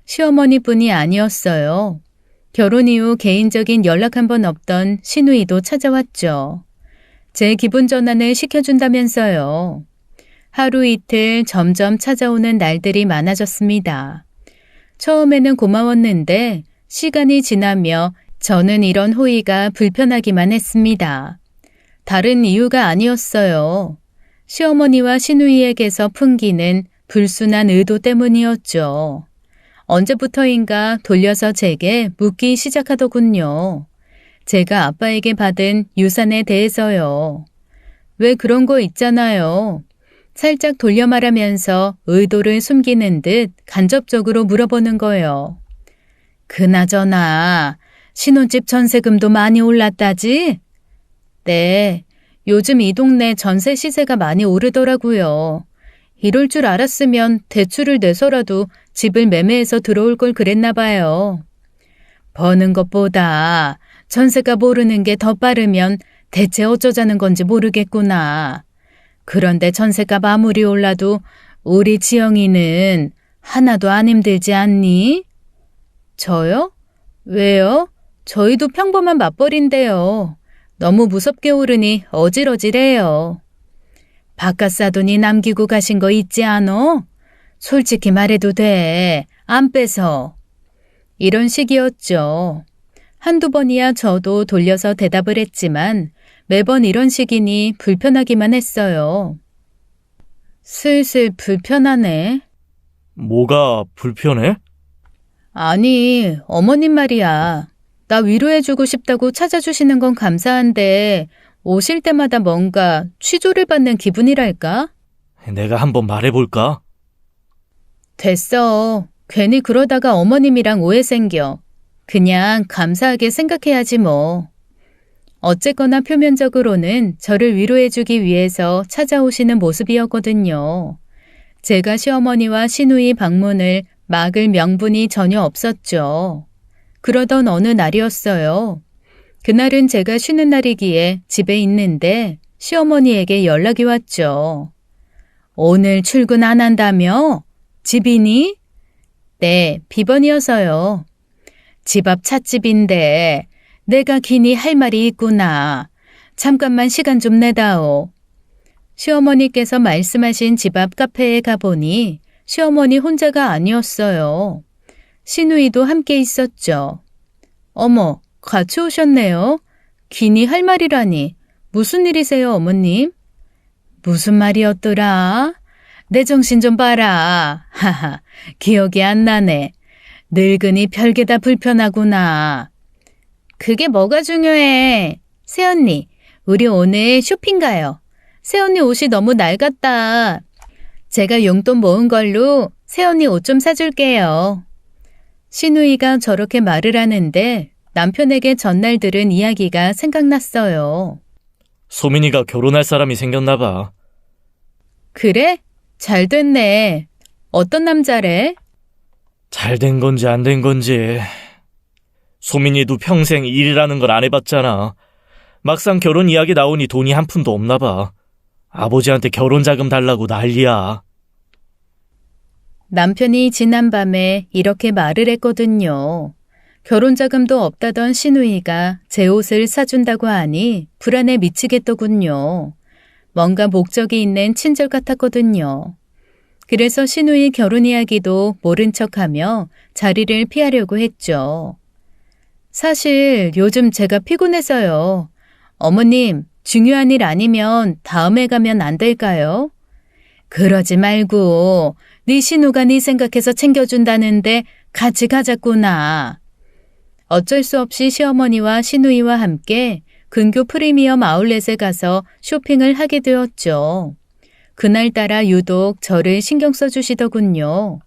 시어머니뿐이 아니었어요. 결혼 이후 개인적인 연락 한 번 없던 시누이도 찾아왔죠. 제 기분 전환을 시켜준다면서요. 하루 이틀 점점 찾아오는 날들이 많아졌습니다. 처음에는 고마웠는데 시간이 지나며 저는 이런 호의가 불편하기만 했습니다. 다른 이유가 아니었어요. 시어머니와 시누이에게서 풍기는 불순한 의도 때문이었죠. 언제부터인가 돌려서 제게 묻기 시작하더군요. 제가 아빠에게 받은 유산에 대해서요. 왜 그런 거 있잖아요. 살짝 돌려 말하면서 의도를 숨기는 듯 간접적으로 물어보는 거예요. 그나저나 신혼집 전세금도 많이 올랐다지? 네, 요즘 이 동네 전세 시세가 많이 오르더라고요. 이럴 줄 알았으면 대출을 내서라도 집을 매매해서 들어올 걸 그랬나 봐요. 버는 것보다 전세값 오르는 게 더 빠르면 대체 어쩌자는 건지 모르겠구나. 그런데 전세값 아무리 올라도 우리 지영이는 하나도 안 힘들지 않니? 저요? 왜요? 저희도 평범한 맞벌인데요. 너무 무섭게 오르니 어질어질해요. 바깥 사돈이 남기고 가신 거 있지 않어? 솔직히 말해도 돼. 안 빼서. 이런 식이었죠. 한두 번이야 저도 돌려서 대답을 했지만 매번 이런 식이니 불편하기만 했어요. 슬슬 불편하네. 뭐가 불편해? 아니, 어머님 말이야. 나 위로해주고 싶다고 찾아주시는 건 감사한데 오실 때마다 뭔가 취조를 받는 기분이랄까? 내가 한번 말해볼까? 됐어. 괜히 그러다가 어머님이랑 오해 생겨. 그냥 감사하게 생각해야지 뭐. 어쨌거나 표면적으로는 저를 위로해주기 위해서 찾아오시는 모습이었거든요. 제가 시어머니와 시누이 방문을 막을 명분이 전혀 없었죠. 그러던 어느 날이었어요. 그날은 제가 쉬는 날이기에 집에 있는데 시어머니에게 연락이 왔죠. 오늘 출근 안 한다며? 집이니? 네, 비번이어서요. 집 앞 찻집인데 내가 기니 할 말이 있구나. 잠깐만 시간 좀 내다오. 시어머니께서 말씀하신 집 앞 카페에 가보니 시어머니 혼자가 아니었어요. 시누이도 함께 있었죠. 어머, 같이 오셨네요. 귀니 할 말이라니. 무슨 일이세요, 어머님? 무슨 말이었더라? 내 정신 좀 봐라. 하하, 기억이 안 나네. 늙으니 별게 다 불편하구나. 그게 뭐가 중요해? 새언니, 우리 오늘 쇼핑 가요. 새언니 옷이 너무 낡았다. 제가 용돈 모은 걸로 새언니 옷 좀 사줄게요. 시누이가 저렇게 말을 하는데 남편에게 전날 들은 이야기가 생각났어요. 소민이가 결혼할 사람이 생겼나 봐. 그래? 잘 됐네. 어떤 남자래? 잘 된 건지 안 된 건지. 소민이도 평생 일이라는 걸 안 해봤잖아. 막상 결혼 이야기 나오니 돈이 한 푼도 없나 봐. 아버지한테 결혼 자금 달라고 난리야. 남편이 지난밤에 이렇게 말을 했거든요. 결혼 자금도 없다던 시누이가 제 옷을 사준다고 하니 불안에 미치겠더군요. 뭔가 목적이 있는 친절 같았거든요. 그래서 시누이 결혼 이야기도 모른 척하며 자리를 피하려고 했죠. 사실 요즘 제가 피곤해서요. 어머님, 중요한 일 아니면 다음에 가면 안 될까요? 그러지 말고 네 신우가 네 생각해서 챙겨준다는데 같이 가자꾸나. 어쩔 수 없이 시어머니와 시누이와 함께 근교 프리미엄 아울렛에 가서 쇼핑을 하게 되었죠. 그날따라 유독 저를 신경 써주시더군요.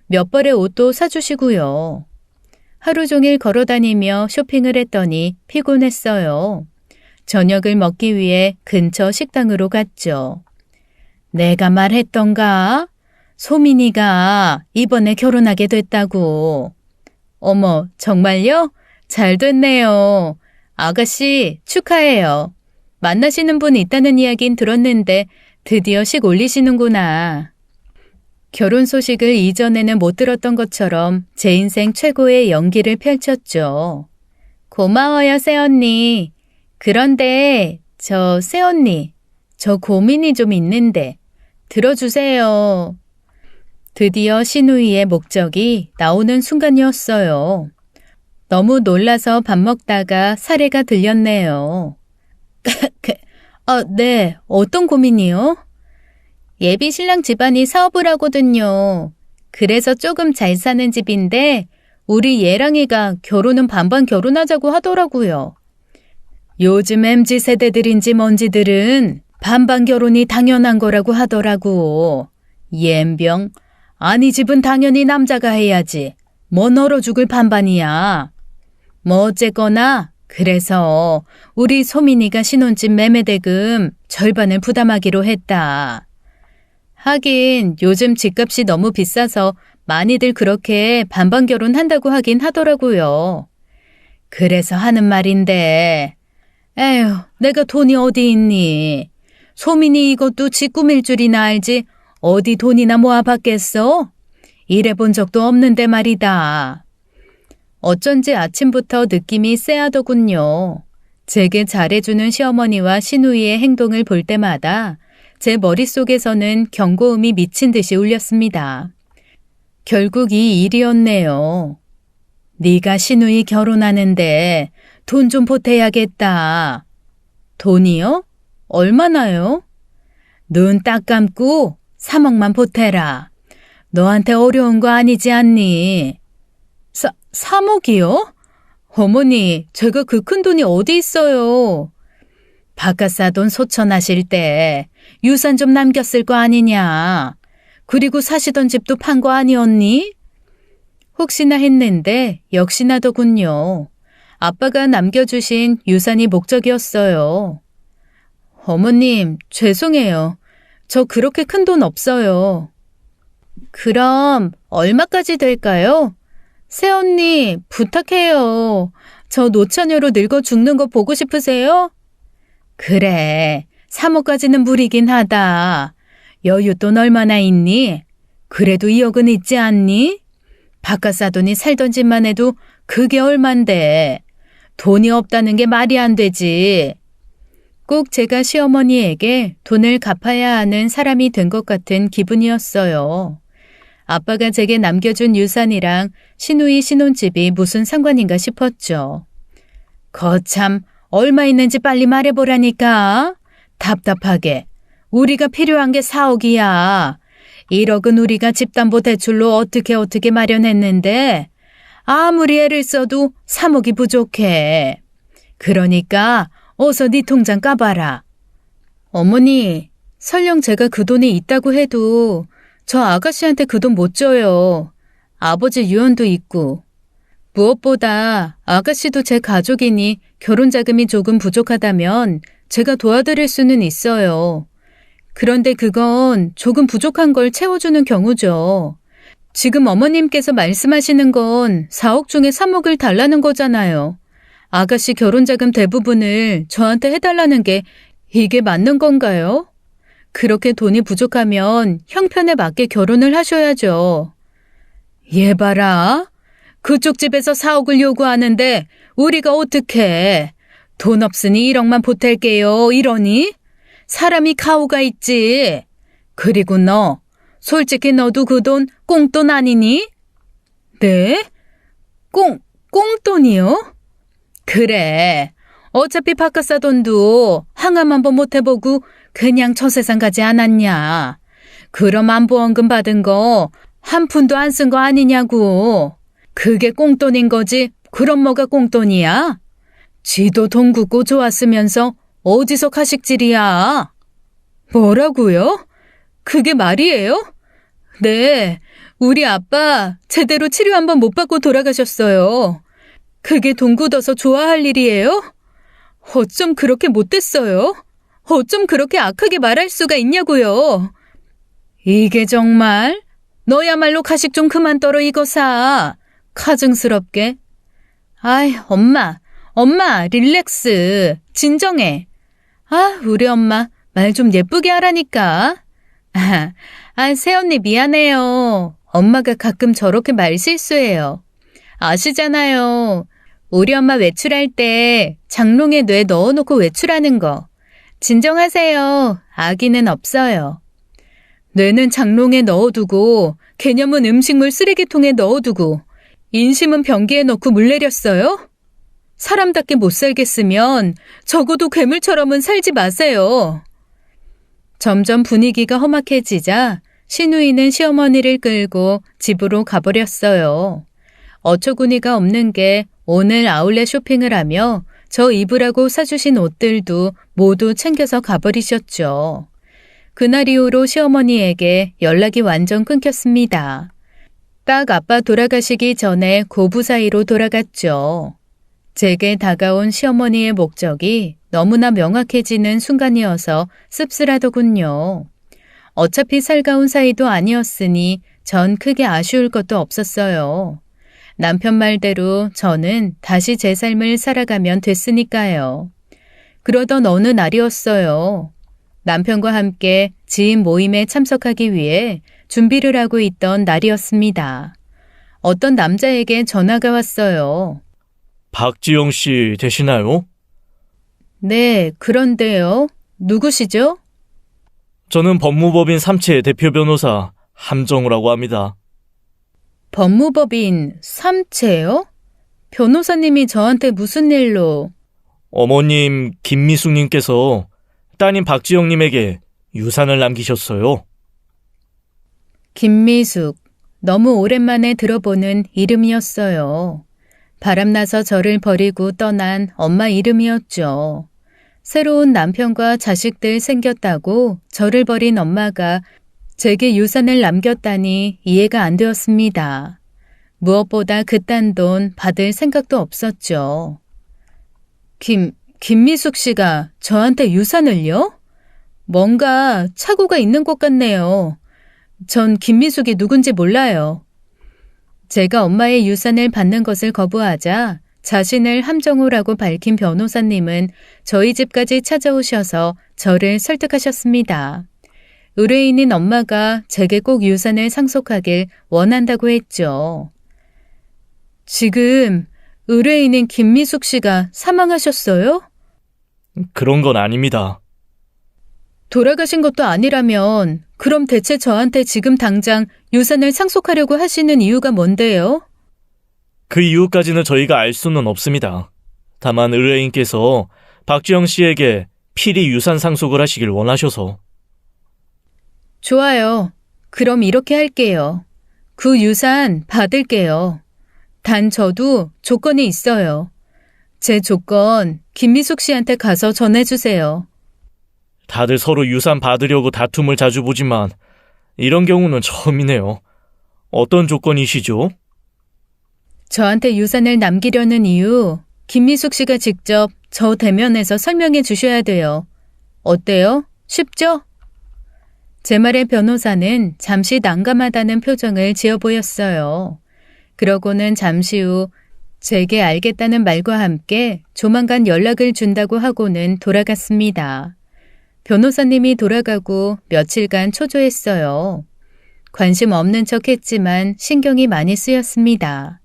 몇 벌의 옷도 사주시고요. 하루 종일 걸어다니며 쇼핑을 했더니 피곤했어요. 저녁을 먹기 위해 근처 식당으로 갔죠. 내가 말했던가? 소민이가 이번에 결혼하게 됐다고. 어머, 정말요? 잘 됐네요. 아가씨, 축하해요. 만나시는 분 있다는 이야긴 들었는데 드디어 식 올리시는구나. 결혼 소식을 이전에는 못 들었던 것처럼 제 인생 최고의 연기를 펼쳤죠. 고마워요, 새언니. 그런데 새언니, 저 고민이 좀 있는데 들어주세요. 드디어 시누이의 목적이 나오는 순간이었어요. 너무 놀라서 밥 먹다가 사례가 들렸네요. 네, 어떤 고민이요? 예비 신랑 집안이 사업을 하거든요. 그래서 조금 잘 사는 집인데 우리 예랑이가 결혼은 반반 결혼하자고 하더라고요. 요즘 MZ세대들인지 뭔지들은 반반 결혼이 당연한 거라고 하더라고. 옌병, 아니 집은 당연히 남자가 해야지. 뭐 얼어 죽을 반반이야. 뭐 어쨌거나 그래서 우리 소민이가 신혼집 매매대금 절반을 부담하기로 했다. 하긴 요즘 집값이 너무 비싸서 많이들 그렇게 반반 결혼한다고 하긴 하더라고요. 그래서 하는 말인데 에휴, 내가 돈이 어디 있니? 소민이 이것도 지 꾸밀 줄이나 알지 어디 돈이나 모아봤겠어? 일해본 적도 없는데 말이다. 어쩐지 아침부터 느낌이 쎄하더군요. 제게 잘해주는 시어머니와 시누이의 행동을 볼 때마다 제 머릿속에서는 경고음이 미친 듯이 울렸습니다. 결국 이 일이었네요. 네가 시누이 결혼하는데 돈 좀 보태야겠다. 돈이요? 얼마나요? 눈 딱 감고 3억만 보태라. 너한테 어려운 거 아니지 않니? 3억이요? 어머니, 제가 그 큰 돈이 어디 있어요? 바깥 사돈 소천하실 때 유산 좀 남겼을 거 아니냐. 그리고 사시던 집도 판 거 아니었니? 혹시나 했는데 역시나더군요. 아빠가 남겨주신 유산이 목적이었어요. 어머님, 죄송해요. 저 그렇게 큰 돈 없어요. 그럼 얼마까지 될까요? 새언니, 부탁해요. 저 노처녀로 늙어 죽는 거 보고 싶으세요? 그래, 3억까지는 무리긴 하다. 여윳돈 얼마나 있니? 그래도 2억은 있지 않니? 바깥 사돈이 살던 집만 해도 그게 얼만데. 돈이 없다는 게 말이 안 되지. 꼭 제가 시어머니에게 돈을 갚아야 하는 사람이 된 것 같은 기분이었어요. 아빠가 제게 남겨준 유산이랑 시누이 신혼집이 무슨 상관인가 싶었죠. 거참, 얼마 있는지 빨리 말해보라니까. 답답하게. 우리가 필요한 게 4억이야. 1억은 우리가 집담보대출로 어떻게 마련했는데 아무리 애를 써도 3억이 부족해. 그러니까 어서 네 통장 까봐라. 어머니, 설령 제가 그 돈이 있다고 해도 저 아가씨한테 그 돈 못 줘요. 아버지 유언도 있고. 무엇보다 아가씨도 제 가족이니 결혼 자금이 조금 부족하다면 제가 도와드릴 수는 있어요. 그런데 그건 조금 부족한 걸 채워주는 경우죠. 지금 어머님께서 말씀하시는 건 4억 중에 3억을 달라는 거잖아요. 아가씨 결혼 자금 대부분을 저한테 해달라는 게 이게 맞는 건가요? 그렇게 돈이 부족하면 형편에 맞게 결혼을 하셔야죠. 얘 봐라. 그쪽 집에서 4억을 요구하는데 우리가 어떡해. 돈 없으니 1억만 보탤게요 이러니? 사람이 가오가 있지. 그리고 너, 솔직히 너도 그 돈 꽁돈 아니니? 네? 꽁돈이요? 그래. 어차피 바카사 돈도 항암 한번 못 해보고 그냥 저 세상 가지 않았냐. 그럼 안보험금 받은 거 한 푼도 안 쓴 거 아니냐고. 그게 꽁돈인 거지. 그럼 뭐가 꽁돈이야? 지도 돈 굳고 좋았으면서 어디서 가식질이야? 뭐라고요? 그게 말이에요? 네, 우리 아빠 제대로 치료 한번 못 받고 돌아가셨어요. 그게 돈 굳어서 좋아할 일이에요? 어쩜 그렇게 못됐어요? 어쩜 그렇게 악하게 말할 수가 있냐고요? 이게 정말? 너야말로 가식 좀 그만 떨어 이거사. 가증스럽게. 아이, 엄마, 릴렉스. 진정해. 아, 우리 엄마 말 좀 예쁘게 하라니까. 새언니 미안해요. 엄마가 가끔 저렇게 말 실수해요. 아시잖아요. 우리 엄마 외출할 때 장롱에 뇌 넣어놓고 외출하는 거. 진정하세요. 아기는 없어요. 뇌는 장롱에 넣어두고 개념은 음식물 쓰레기통에 넣어두고 인심은 변기에 넣고 물 내렸어요? 사람답게 못 살겠으면 적어도 괴물처럼은 살지 마세요. 점점 분위기가 험악해지자 시누이는 시어머니를 끌고 집으로 가버렸어요. 어처구니가 없는 게 오늘 아울렛 쇼핑을 하며 저 입으라고 사주신 옷들도 모두 챙겨서 가버리셨죠. 그날 이후로 시어머니에게 연락이 완전 끊겼습니다. 딱 아빠 돌아가시기 전에 고부 사이로 돌아갔죠. 제게 다가온 시어머니의 목적이 너무나 명확해지는 순간이어서 씁쓸하더군요. 어차피 살가운 사이도 아니었으니 전 크게 아쉬울 것도 없었어요. 남편 말대로 저는 다시 제 삶을 살아가면 됐으니까요. 그러던 어느 날이었어요. 남편과 함께 지인 모임에 참석하기 위해 준비를 하고 있던 날이었습니다. 어떤 남자에게 전화가 왔어요. 박지영 씨 되시나요? 네, 그런데요. 누구시죠? 저는 법무법인 삼체 대표 변호사 함정우라고 합니다. 법무법인 삼체요? 변호사님이 저한테 무슨 일로? 어머님 김미숙님께서 따님 박지영님에게 유산을 남기셨어요. 김미숙, 너무 오랜만에 들어보는 이름이었어요. 바람나서 저를 버리고 떠난 엄마 이름이었죠. 새로운 남편과 자식들 생겼다고 저를 버린 엄마가 제게 유산을 남겼다니 이해가 안 되었습니다. 무엇보다 그딴 돈 받을 생각도 없었죠. 김미숙 씨가 저한테 유산을요? 뭔가 착오가 있는 것 같네요. 전 김미숙이 누군지 몰라요. 제가 엄마의 유산을 받는 것을 거부하자 자신을 함정우라고 밝힌 변호사님은 저희 집까지 찾아오셔서 저를 설득하셨습니다. 의뢰인인 엄마가 제게 꼭 유산을 상속하길 원한다고 했죠. 지금 의뢰인인 김미숙 씨가 사망하셨어요? 그런 건 아닙니다. 돌아가신 것도 아니라면 그럼 대체 저한테 지금 당장 유산을 상속하려고 하시는 이유가 뭔데요? 그 이유까지는 저희가 알 수는 없습니다. 다만 의뢰인께서 박지영 씨에게 필히 유산 상속을 하시길 원하셔서. 좋아요. 그럼 이렇게 할게요. 그 유산 받을게요. 단 저도 조건이 있어요. 제 조건 김미숙 씨한테 가서 전해주세요. 다들 서로 유산 받으려고 다툼을 자주 보지만 이런 경우는 처음이네요. 어떤 조건이시죠? 저한테 유산을 남기려는 이유, 김미숙 씨가 직접 저 대면에서 설명해 주셔야 돼요. 어때요? 쉽죠? 제 말에 변호사는 잠시 난감하다는 표정을 지어 보였어요. 그러고는 잠시 후 제게 알겠다는 말과 함께 조만간 연락을 준다고 하고는 돌아갔습니다. 변호사님이 돌아가고 며칠간 초조했어요. 관심 없는 척 했지만 신경이 많이 쓰였습니다.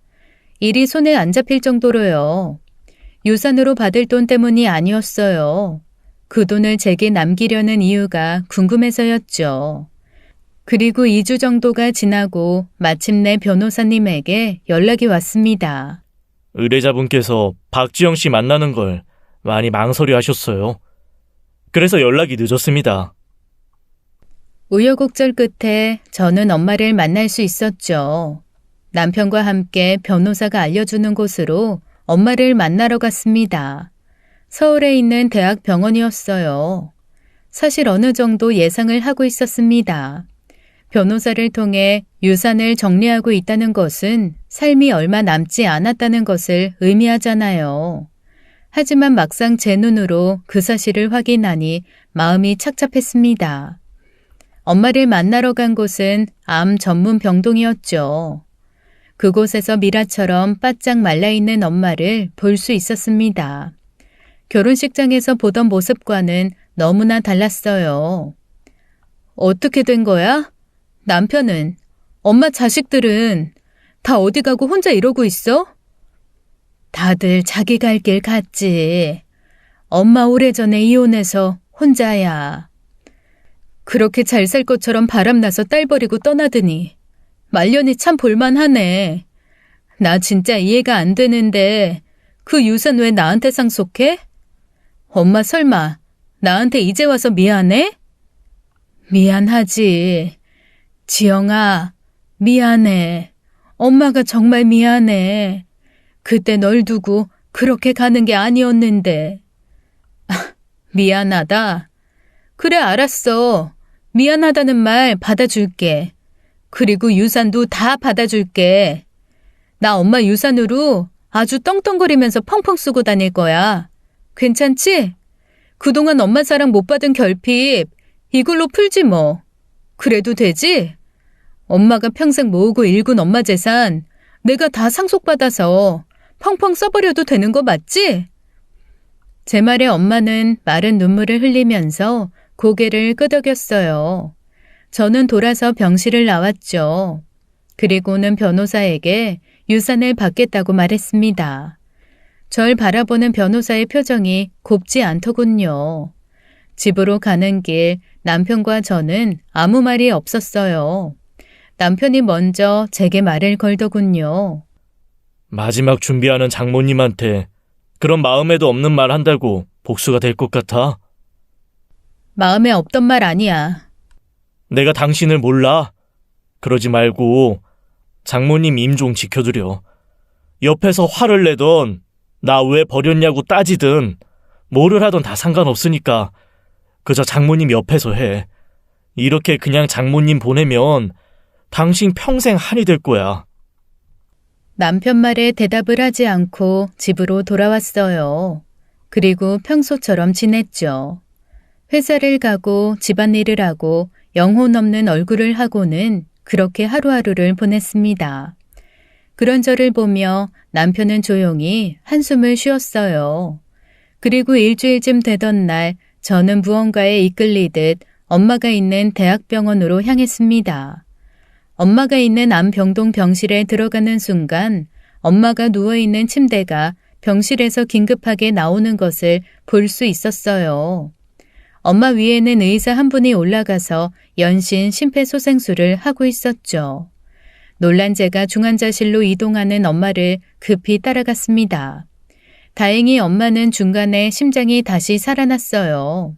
일이 손에 안 잡힐 정도로요. 유산으로 받을 돈 때문이 아니었어요. 그 돈을 제게 남기려는 이유가 궁금해서였죠. 그리고 2주 정도가 지나고 마침내 변호사님에게 연락이 왔습니다. 의뢰자분께서 박지영 씨 만나는 걸 많이 망설여 하셨어요. 그래서 연락이 늦었습니다. 우여곡절 끝에 저는 엄마를 만날 수 있었죠. 남편과 함께 변호사가 알려주는 곳으로 엄마를 만나러 갔습니다. 서울에 있는 대학 병원이었어요. 사실 어느 정도 예상을 하고 있었습니다. 변호사를 통해 유산을 정리하고 있다는 것은 삶이 얼마 남지 않았다는 것을 의미하잖아요. 하지만 막상 제 눈으로 그 사실을 확인하니 마음이 착잡했습니다. 엄마를 만나러 간 곳은 암 전문 병동이었죠. 그곳에서 미라처럼 바짝 말라있는 엄마를 볼 수 있었습니다. 결혼식장에서 보던 모습과는 너무나 달랐어요. 어떻게 된 거야? 남편은, 엄마 자식들은 다 어디 가고 혼자 이러고 있어? 다들 자기 갈 길 갔지. 엄마 오래전에 이혼해서 혼자야. 그렇게 잘 살 것처럼 바람나서 딸 버리고 떠나더니 말년이 참 볼만하네. 나 진짜 이해가 안 되는데 그 유산 왜 나한테 상속해? 엄마 설마 나한테 이제 와서 미안해? 미안하지. 지영아, 미안해. 엄마가 정말 미안해. 그때 널 두고 그렇게 가는 게 아니었는데. 미안하다. 그래, 알았어. 미안하다는 말 받아줄게. 그리고 유산도 다 받아줄게. 나 엄마 유산으로 아주 떵떵거리면서 펑펑 쓰고 다닐 거야. 괜찮지? 그동안 엄마 사랑 못 받은 결핍 이걸로 풀지 뭐. 그래도 되지? 엄마가 평생 모으고 일군 엄마 재산 내가 다 상속받아서 펑펑 써버려도 되는 거 맞지? 제 말에 엄마는 마른 눈물을 흘리면서 고개를 끄덕였어요. 저는 돌아서 병실을 나왔죠. 그리고는 변호사에게 유산을 받겠다고 말했습니다. 절 바라보는 변호사의 표정이 곱지 않더군요. 집으로 가는 길 남편과 저는 아무 말이 없었어요. 남편이 먼저 제게 말을 걸더군요. 마지막 준비하는 장모님한테 그런 마음에도 없는 말 한다고 복수가 될 것 같아. 마음에 없던 말 아니야. 내가 당신을 몰라. 그러지 말고 장모님 임 좀 지켜드려. 옆에서 화를 내던 나 왜 버렸냐고 따지든 뭐를 하던 다 상관없으니까 그저 장모님 옆에서 해. 이렇게 그냥 장모님 보내면 당신 평생 한이 될 거야. 남편 말에 대답을 하지 않고 집으로 돌아왔어요. 그리고 평소처럼 지냈죠. 회사를 가고 집안일을 하고 영혼 없는 얼굴을 하고는 그렇게 하루하루를 보냈습니다. 그런 저를 보며 남편은 조용히 한숨을 쉬었어요. 그리고 일주일쯤 되던 날 저는 무언가에 이끌리듯 엄마가 있는 대학병원으로 향했습니다. 엄마가 있는 암병동 병실에 들어가는 순간 엄마가 누워있는 침대가 병실에서 긴급하게 나오는 것을 볼 수 있었어요. 엄마 위에는 의사 한 분이 올라가서 연신 심폐소생술을 하고 있었죠. 놀란 제가 중환자실로 이동하는 엄마를 급히 따라갔습니다. 다행히 엄마는 중간에 심장이 다시 살아났어요.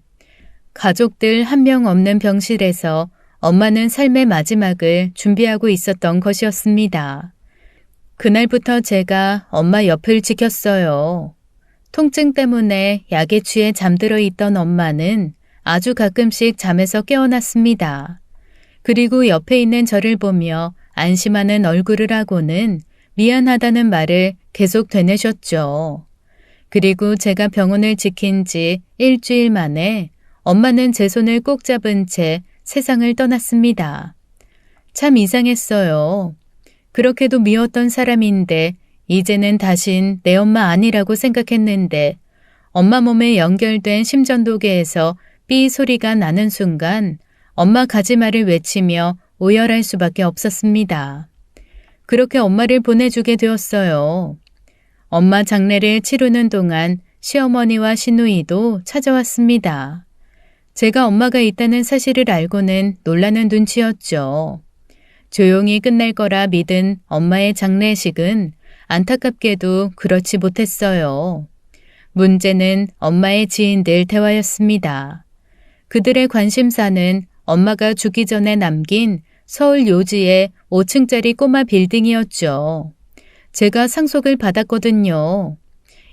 가족들 한 명 없는 병실에서 엄마는 삶의 마지막을 준비하고 있었던 것이었습니다. 그날부터 제가 엄마 옆을 지켰어요. 통증 때문에 약에 취해 잠들어 있던 엄마는 아주 가끔씩 잠에서 깨어났습니다. 그리고 옆에 있는 저를 보며 안심하는 얼굴을 하고는 미안하다는 말을 계속 되뇌셨죠. 그리고 제가 병원을 지킨 지 일주일 만에 엄마는 제 손을 꼭 잡은 채 세상을 떠났습니다. 참 이상했어요. 그렇게도 미웠던 사람인데 이제는 다신 내 엄마 아니라고 생각했는데 엄마 몸에 연결된 심전도계에서 삐 소리가 나는 순간 엄마 가지마를 외치며 오열할 수밖에 없었습니다. 그렇게 엄마를 보내주게 되었어요. 엄마 장례를 치르는 동안 시어머니와 시누이도 찾아왔습니다. 제가 엄마가 있다는 사실을 알고는 놀라는 눈치였죠. 조용히 끝날 거라 믿은 엄마의 장례식은 안타깝게도 그렇지 못했어요. 문제는 엄마의 지인들 대화였습니다. 그들의 관심사는 엄마가 죽기 전에 남긴 서울 요지의 5층짜리 꼬마 빌딩이었죠. 제가 상속을 받았거든요.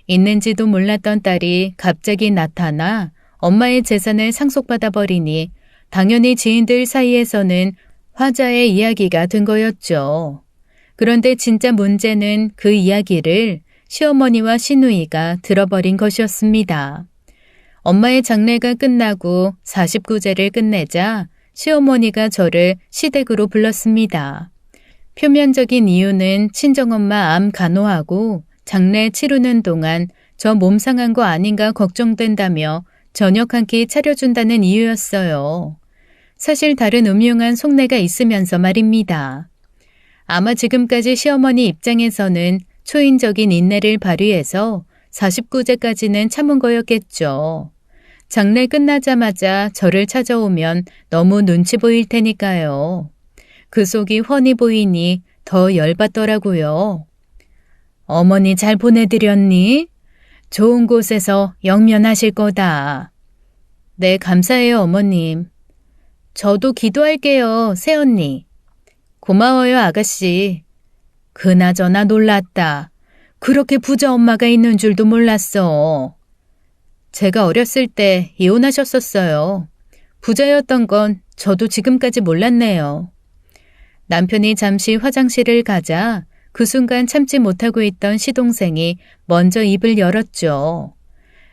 있는지도 몰랐던 딸이 갑자기 나타나 엄마의 재산을 상속받아 버리니 당연히 지인들 사이에서는 화자의 이야기가 된 거였죠. 그런데 진짜 문제는 그 이야기를 시어머니와 시누이가 들어버린 것이었습니다. 엄마의 장례가 끝나고 49제를 끝내자 시어머니가 저를 시댁으로 불렀습니다. 표면적인 이유는 친정엄마 암 간호하고 장례 치르는 동안 저 몸 상한 거 아닌가 걱정된다며 저녁 한 끼 차려준다는 이유였어요. 사실 다른 음흉한 속내가 있으면서 말입니다. 아마 지금까지 시어머니 입장에서는 초인적인 인내를 발휘해서 49제까지는 참은 거였겠죠. 장례 끝나자마자 저를 찾아오면 너무 눈치 보일 테니까요. 그 속이 훤히 보이니 더 열받더라고요. 어머니 잘 보내드렸니? 좋은 곳에서 영면하실 거다. 네, 감사해요, 어머님. 저도 기도할게요, 새언니. 고마워요, 아가씨. 그나저나 놀랐다. 그렇게 부자 엄마가 있는 줄도 몰랐어. 제가 어렸을 때 이혼하셨었어요. 부자였던 건 저도 지금까지 몰랐네요. 남편이 잠시 화장실을 가자 그 순간 참지 못하고 있던 시동생이 먼저 입을 열었죠.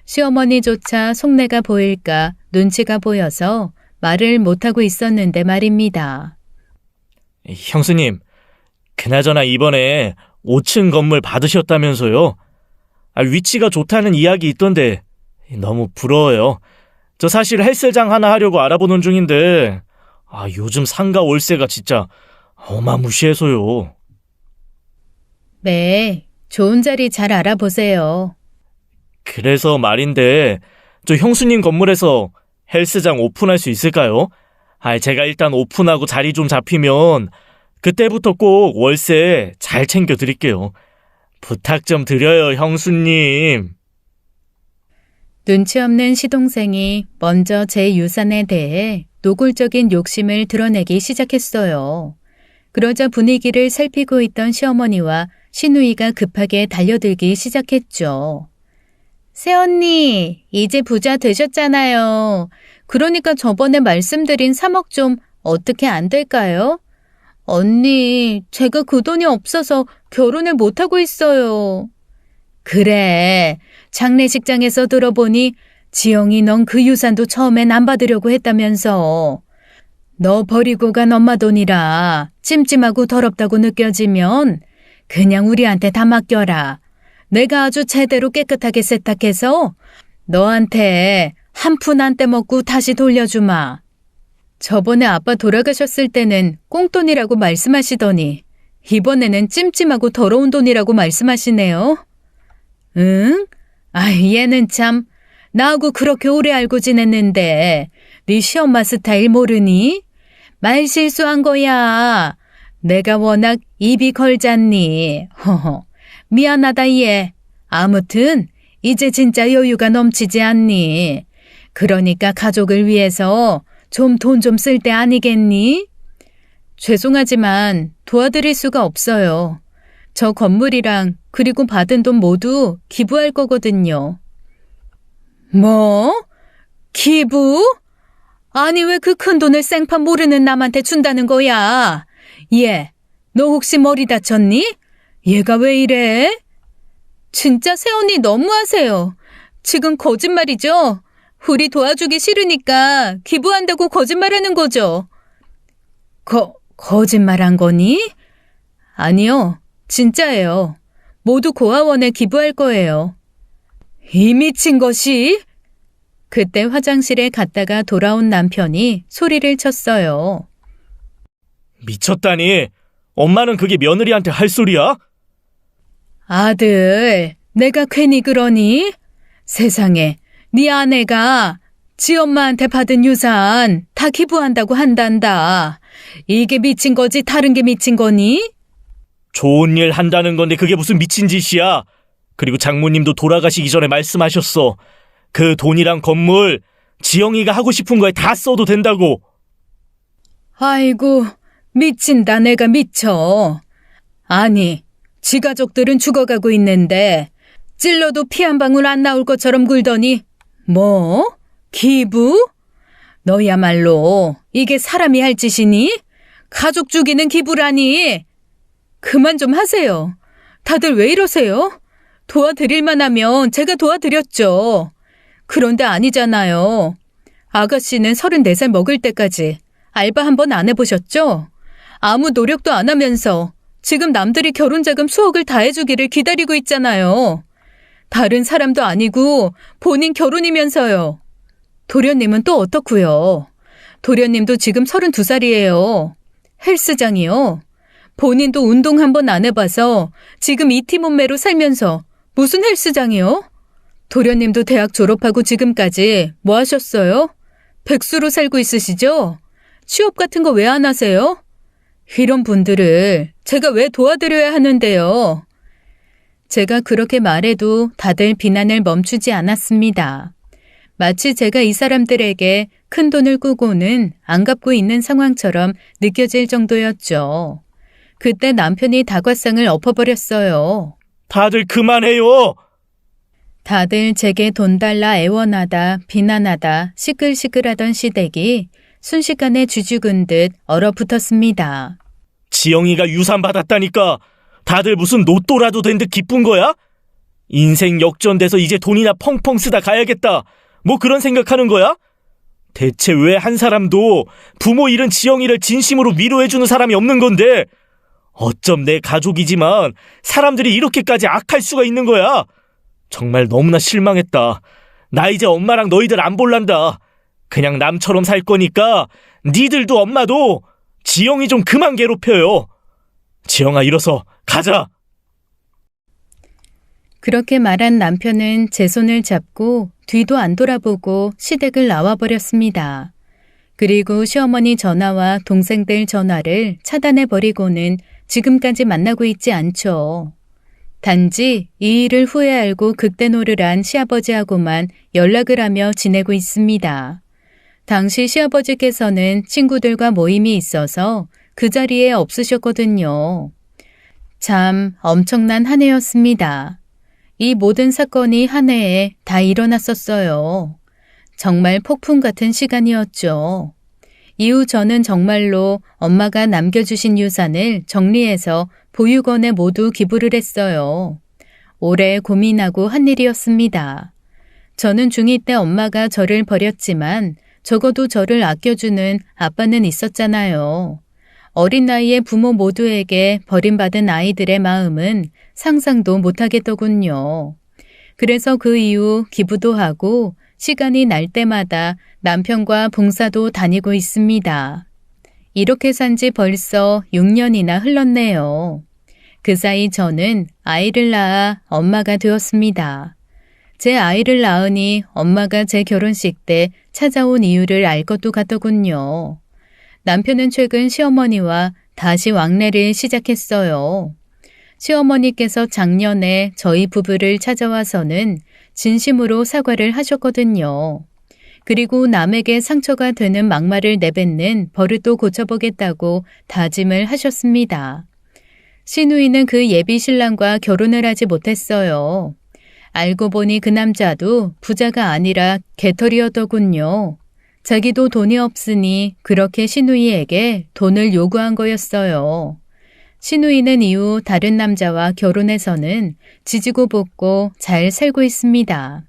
시어머니조차 속내가 보일까 눈치가 보여서 말을 못하고 있었는데 말입니다. 형수님, 그나저나 이번에 5층 건물 받으셨다면서요? 위치가 좋다는 이야기 있던데 너무 부러워요. 저 사실 헬스장 하나 하려고 알아보는 중인데 요즘 상가 월세가 진짜 어마무시해서요. 네, 좋은 자리 잘 알아보세요. 그래서 말인데 저 형수님 건물에서 헬스장 오픈할 수 있을까요? 제가 일단 오픈하고 자리 좀 잡히면 그때부터 꼭 월세 잘 챙겨드릴게요. 부탁 좀 드려요, 형수님. 눈치 없는 시동생이 먼저 제 유산에 대해 노골적인 욕심을 드러내기 시작했어요. 그러자 분위기를 살피고 있던 시어머니와 시누이가 급하게 달려들기 시작했죠. 새언니, 이제 부자 되셨잖아요. 그러니까 저번에 말씀드린 3억 좀 어떻게 안 될까요? 언니, 제가 그 돈이 없어서 결혼을 못하고 있어요. 그래, 장례식장에서 들어보니 지영이 넌 그 유산도 처음엔 안 받으려고 했다면서. 너 버리고 간 엄마 돈이라 찜찜하고 더럽다고 느껴지면 그냥 우리한테 다 맡겨라. 내가 아주 제대로 깨끗하게 세탁해서 너한테 한 푼 안 떼먹고 다시 돌려주마. 저번에 아빠 돌아가셨을 때는 꽁돈이라고 말씀하시더니 이번에는 찜찜하고 더러운 돈이라고 말씀하시네요. 응? 아, 얘는 참 나하고 그렇게 오래 알고 지냈는데 네 시엄마 스타일 모르니? 말 실수한 거야. 내가 워낙 입이 걸잖니. 허허. 미안하다 얘. 아무튼 이제 진짜 여유가 넘치지 않니? 그러니까 가족을 위해서 좀 돈 좀 쓸 때 아니겠니? 죄송하지만 도와드릴 수가 없어요. 저 건물이랑 그리고 받은 돈 모두 기부할 거거든요. 뭐? 기부? 아니 왜 그 큰 돈을 생판 모르는 남한테 준다는 거야? 얘, 너 혹시 머리 다쳤니? 얘가 왜 이래? 진짜 새언니 너무하세요. 지금 거짓말이죠? 우리 도와주기 싫으니까 기부한다고 거짓말하는 거죠. 거짓말한 거니? 아니요, 진짜예요. 모두 고아원에 기부할 거예요. 이 미친 것이? 그때 화장실에 갔다가 돌아온 남편이 소리를 쳤어요. 미쳤다니. 엄마는 그게 며느리한테 할 소리야? 아들, 내가 괜히 그러니? 세상에, 네 아내가 지 엄마한테 받은 유산 다 기부한다고 한단다. 이게 미친 거지 다른 게 미친 거니? 좋은 일 한다는 건데 그게 무슨 미친 짓이야. 그리고 장모님도 돌아가시기 전에 말씀하셨어. 그 돈이랑 건물 지영이가 하고 싶은 거에 다 써도 된다고. 아이고, 미친다 내가 미쳐. 아니, 지 가족들은 죽어가고 있는데 찔러도 피 한 방울 안 나올 것처럼 굴더니 뭐? 기부? 너야말로 이게 사람이 할 짓이니? 가족 죽이는 기부라니. 그만 좀 하세요. 다들 왜 이러세요? 도와드릴만 하면 제가 도와드렸죠. 그런데 아니잖아요. 아가씨는 34살 먹을 때까지 알바 한 번 안 해보셨죠? 아무 노력도 안 하면서 지금 남들이 결혼자금 수억을 다 해주기를 기다리고 있잖아요. 다른 사람도 아니고 본인 결혼이면서요. 도련님은 또 어떻고요? 도련님도 지금 32살이에요. 헬스장이요. 본인도 운동 한 번 안 해봐서 지금 이티 몸매로 살면서 무슨 헬스장이요? 도련님도 대학 졸업하고 지금까지 뭐 하셨어요? 백수로 살고 있으시죠? 취업 같은 거 왜 안 하세요? 이런 분들을 제가 왜 도와드려야 하는데요? 제가 그렇게 말해도 다들 비난을 멈추지 않았습니다. 마치 제가 이 사람들에게 큰 돈을 꾸고는 안 갚고 있는 상황처럼 느껴질 정도였죠. 그때 남편이 다과상을 엎어버렸어요. 다들 그만해요. 다들 제게 돈 달라 애원하다, 비난하다, 시끌시끌하던 시댁이 순식간에 쥐죽은 듯 얼어붙었습니다. 지영이가 유산 받았다니까. 다들 무슨 로또라도 된 듯 기쁜 거야? 인생 역전돼서 이제 돈이나 펑펑 쓰다 가야겠다. 뭐 그런 생각하는 거야? 대체 왜 한 사람도 부모 잃은 지영이를 진심으로 위로해주는 사람이 없는 건데 어쩜 내 가족이지만 사람들이 이렇게까지 악할 수가 있는 거야? 정말 너무나 실망했다. 나 이제 엄마랑 너희들 안 볼란다. 그냥 남처럼 살 거니까 니들도 엄마도 지영이 좀 그만 괴롭혀요. 지영아 일어서 가자. 그렇게 말한 남편은 제 손을 잡고 뒤도 안 돌아보고 시댁을 나와버렸습니다. 그리고 시어머니 전화와 동생들 전화를 차단해버리고는 지금까지 만나고 있지 않죠. 단지 이 일을 후에 알고 극대노를 시아버지하고만 연락을 하며 지내고 있습니다. 당시 시아버지께서는 친구들과 모임이 있어서 그 자리에 없으셨거든요. 참 엄청난 한 해였습니다. 이 모든 사건이 한 해에 다 일어났었어요. 정말 폭풍 같은 시간이었죠. 이후 저는 정말로 엄마가 남겨주신 유산을 정리해서 보육원에 모두 기부를 했어요. 오래 고민하고 한 일이었습니다. 저는 중2 때 엄마가 저를 버렸지만 적어도 저를 아껴주는 아빠는 있었잖아요. 어린 나이에 부모 모두에게 버림받은 아이들의 마음은 상상도 못하겠더군요. 그래서 그 이후 기부도 하고 시간이 날 때마다 남편과 봉사도 다니고 있습니다. 이렇게 산 지 벌써 6년이나 흘렀네요. 그 사이 저는 아이를 낳아 엄마가 되었습니다. 제 아이를 낳으니 엄마가 제 결혼식 때 찾아온 이유를 알 것도 같더군요. 남편은 최근 시어머니와 다시 왕래를 시작했어요. 시어머니께서 작년에 저희 부부를 찾아와서는 진심으로 사과를 하셨거든요. 그리고 남에게 상처가 되는 막말을 내뱉는 버릇도 고쳐보겠다고 다짐을 하셨습니다. 시누이는 그 예비 신랑과 결혼을 하지 못했어요. 알고 보니 그 남자도 부자가 아니라 개털이었더군요. 자기도 돈이 없으니 그렇게 시누이에게 돈을 요구한 거였어요. 시누이는 이후 다른 남자와 결혼해서는 지지고 볶고 잘 살고 있습니다.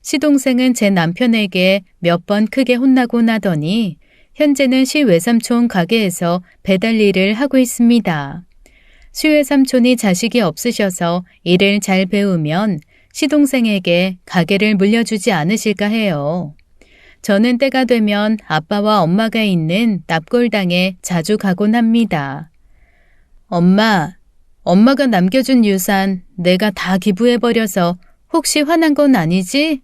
시동생은 제 남편에게 몇 번 크게 혼나고 나더니 현재는 시 외삼촌 가게에서 배달 일을 하고 있습니다. 시 외삼촌이 자식이 없으셔서 일을 잘 배우면 시동생에게 가게를 물려주지 않으실까 해요. 저는 때가 되면 아빠와 엄마가 있는 납골당에 자주 가곤 합니다. 엄마가 남겨준 유산 내가 다 기부해버려서 혹시 화난 건 아니지?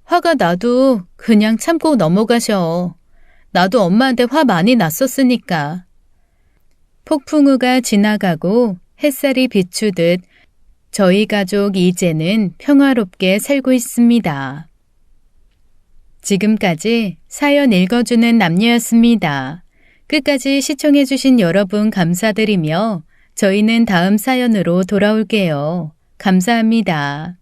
화가 나도 그냥 참고 넘어가셔. 나도 엄마한테 화 많이 났었으니까. 폭풍우가 지나가고 햇살이 비추듯 저희 가족 이제는 평화롭게 살고 있습니다. 지금까지 사연 읽어주는 남녀였습니다. 끝까지 시청해주신 여러분 감사드리며 저희는 다음 사연으로 돌아올게요. 감사합니다.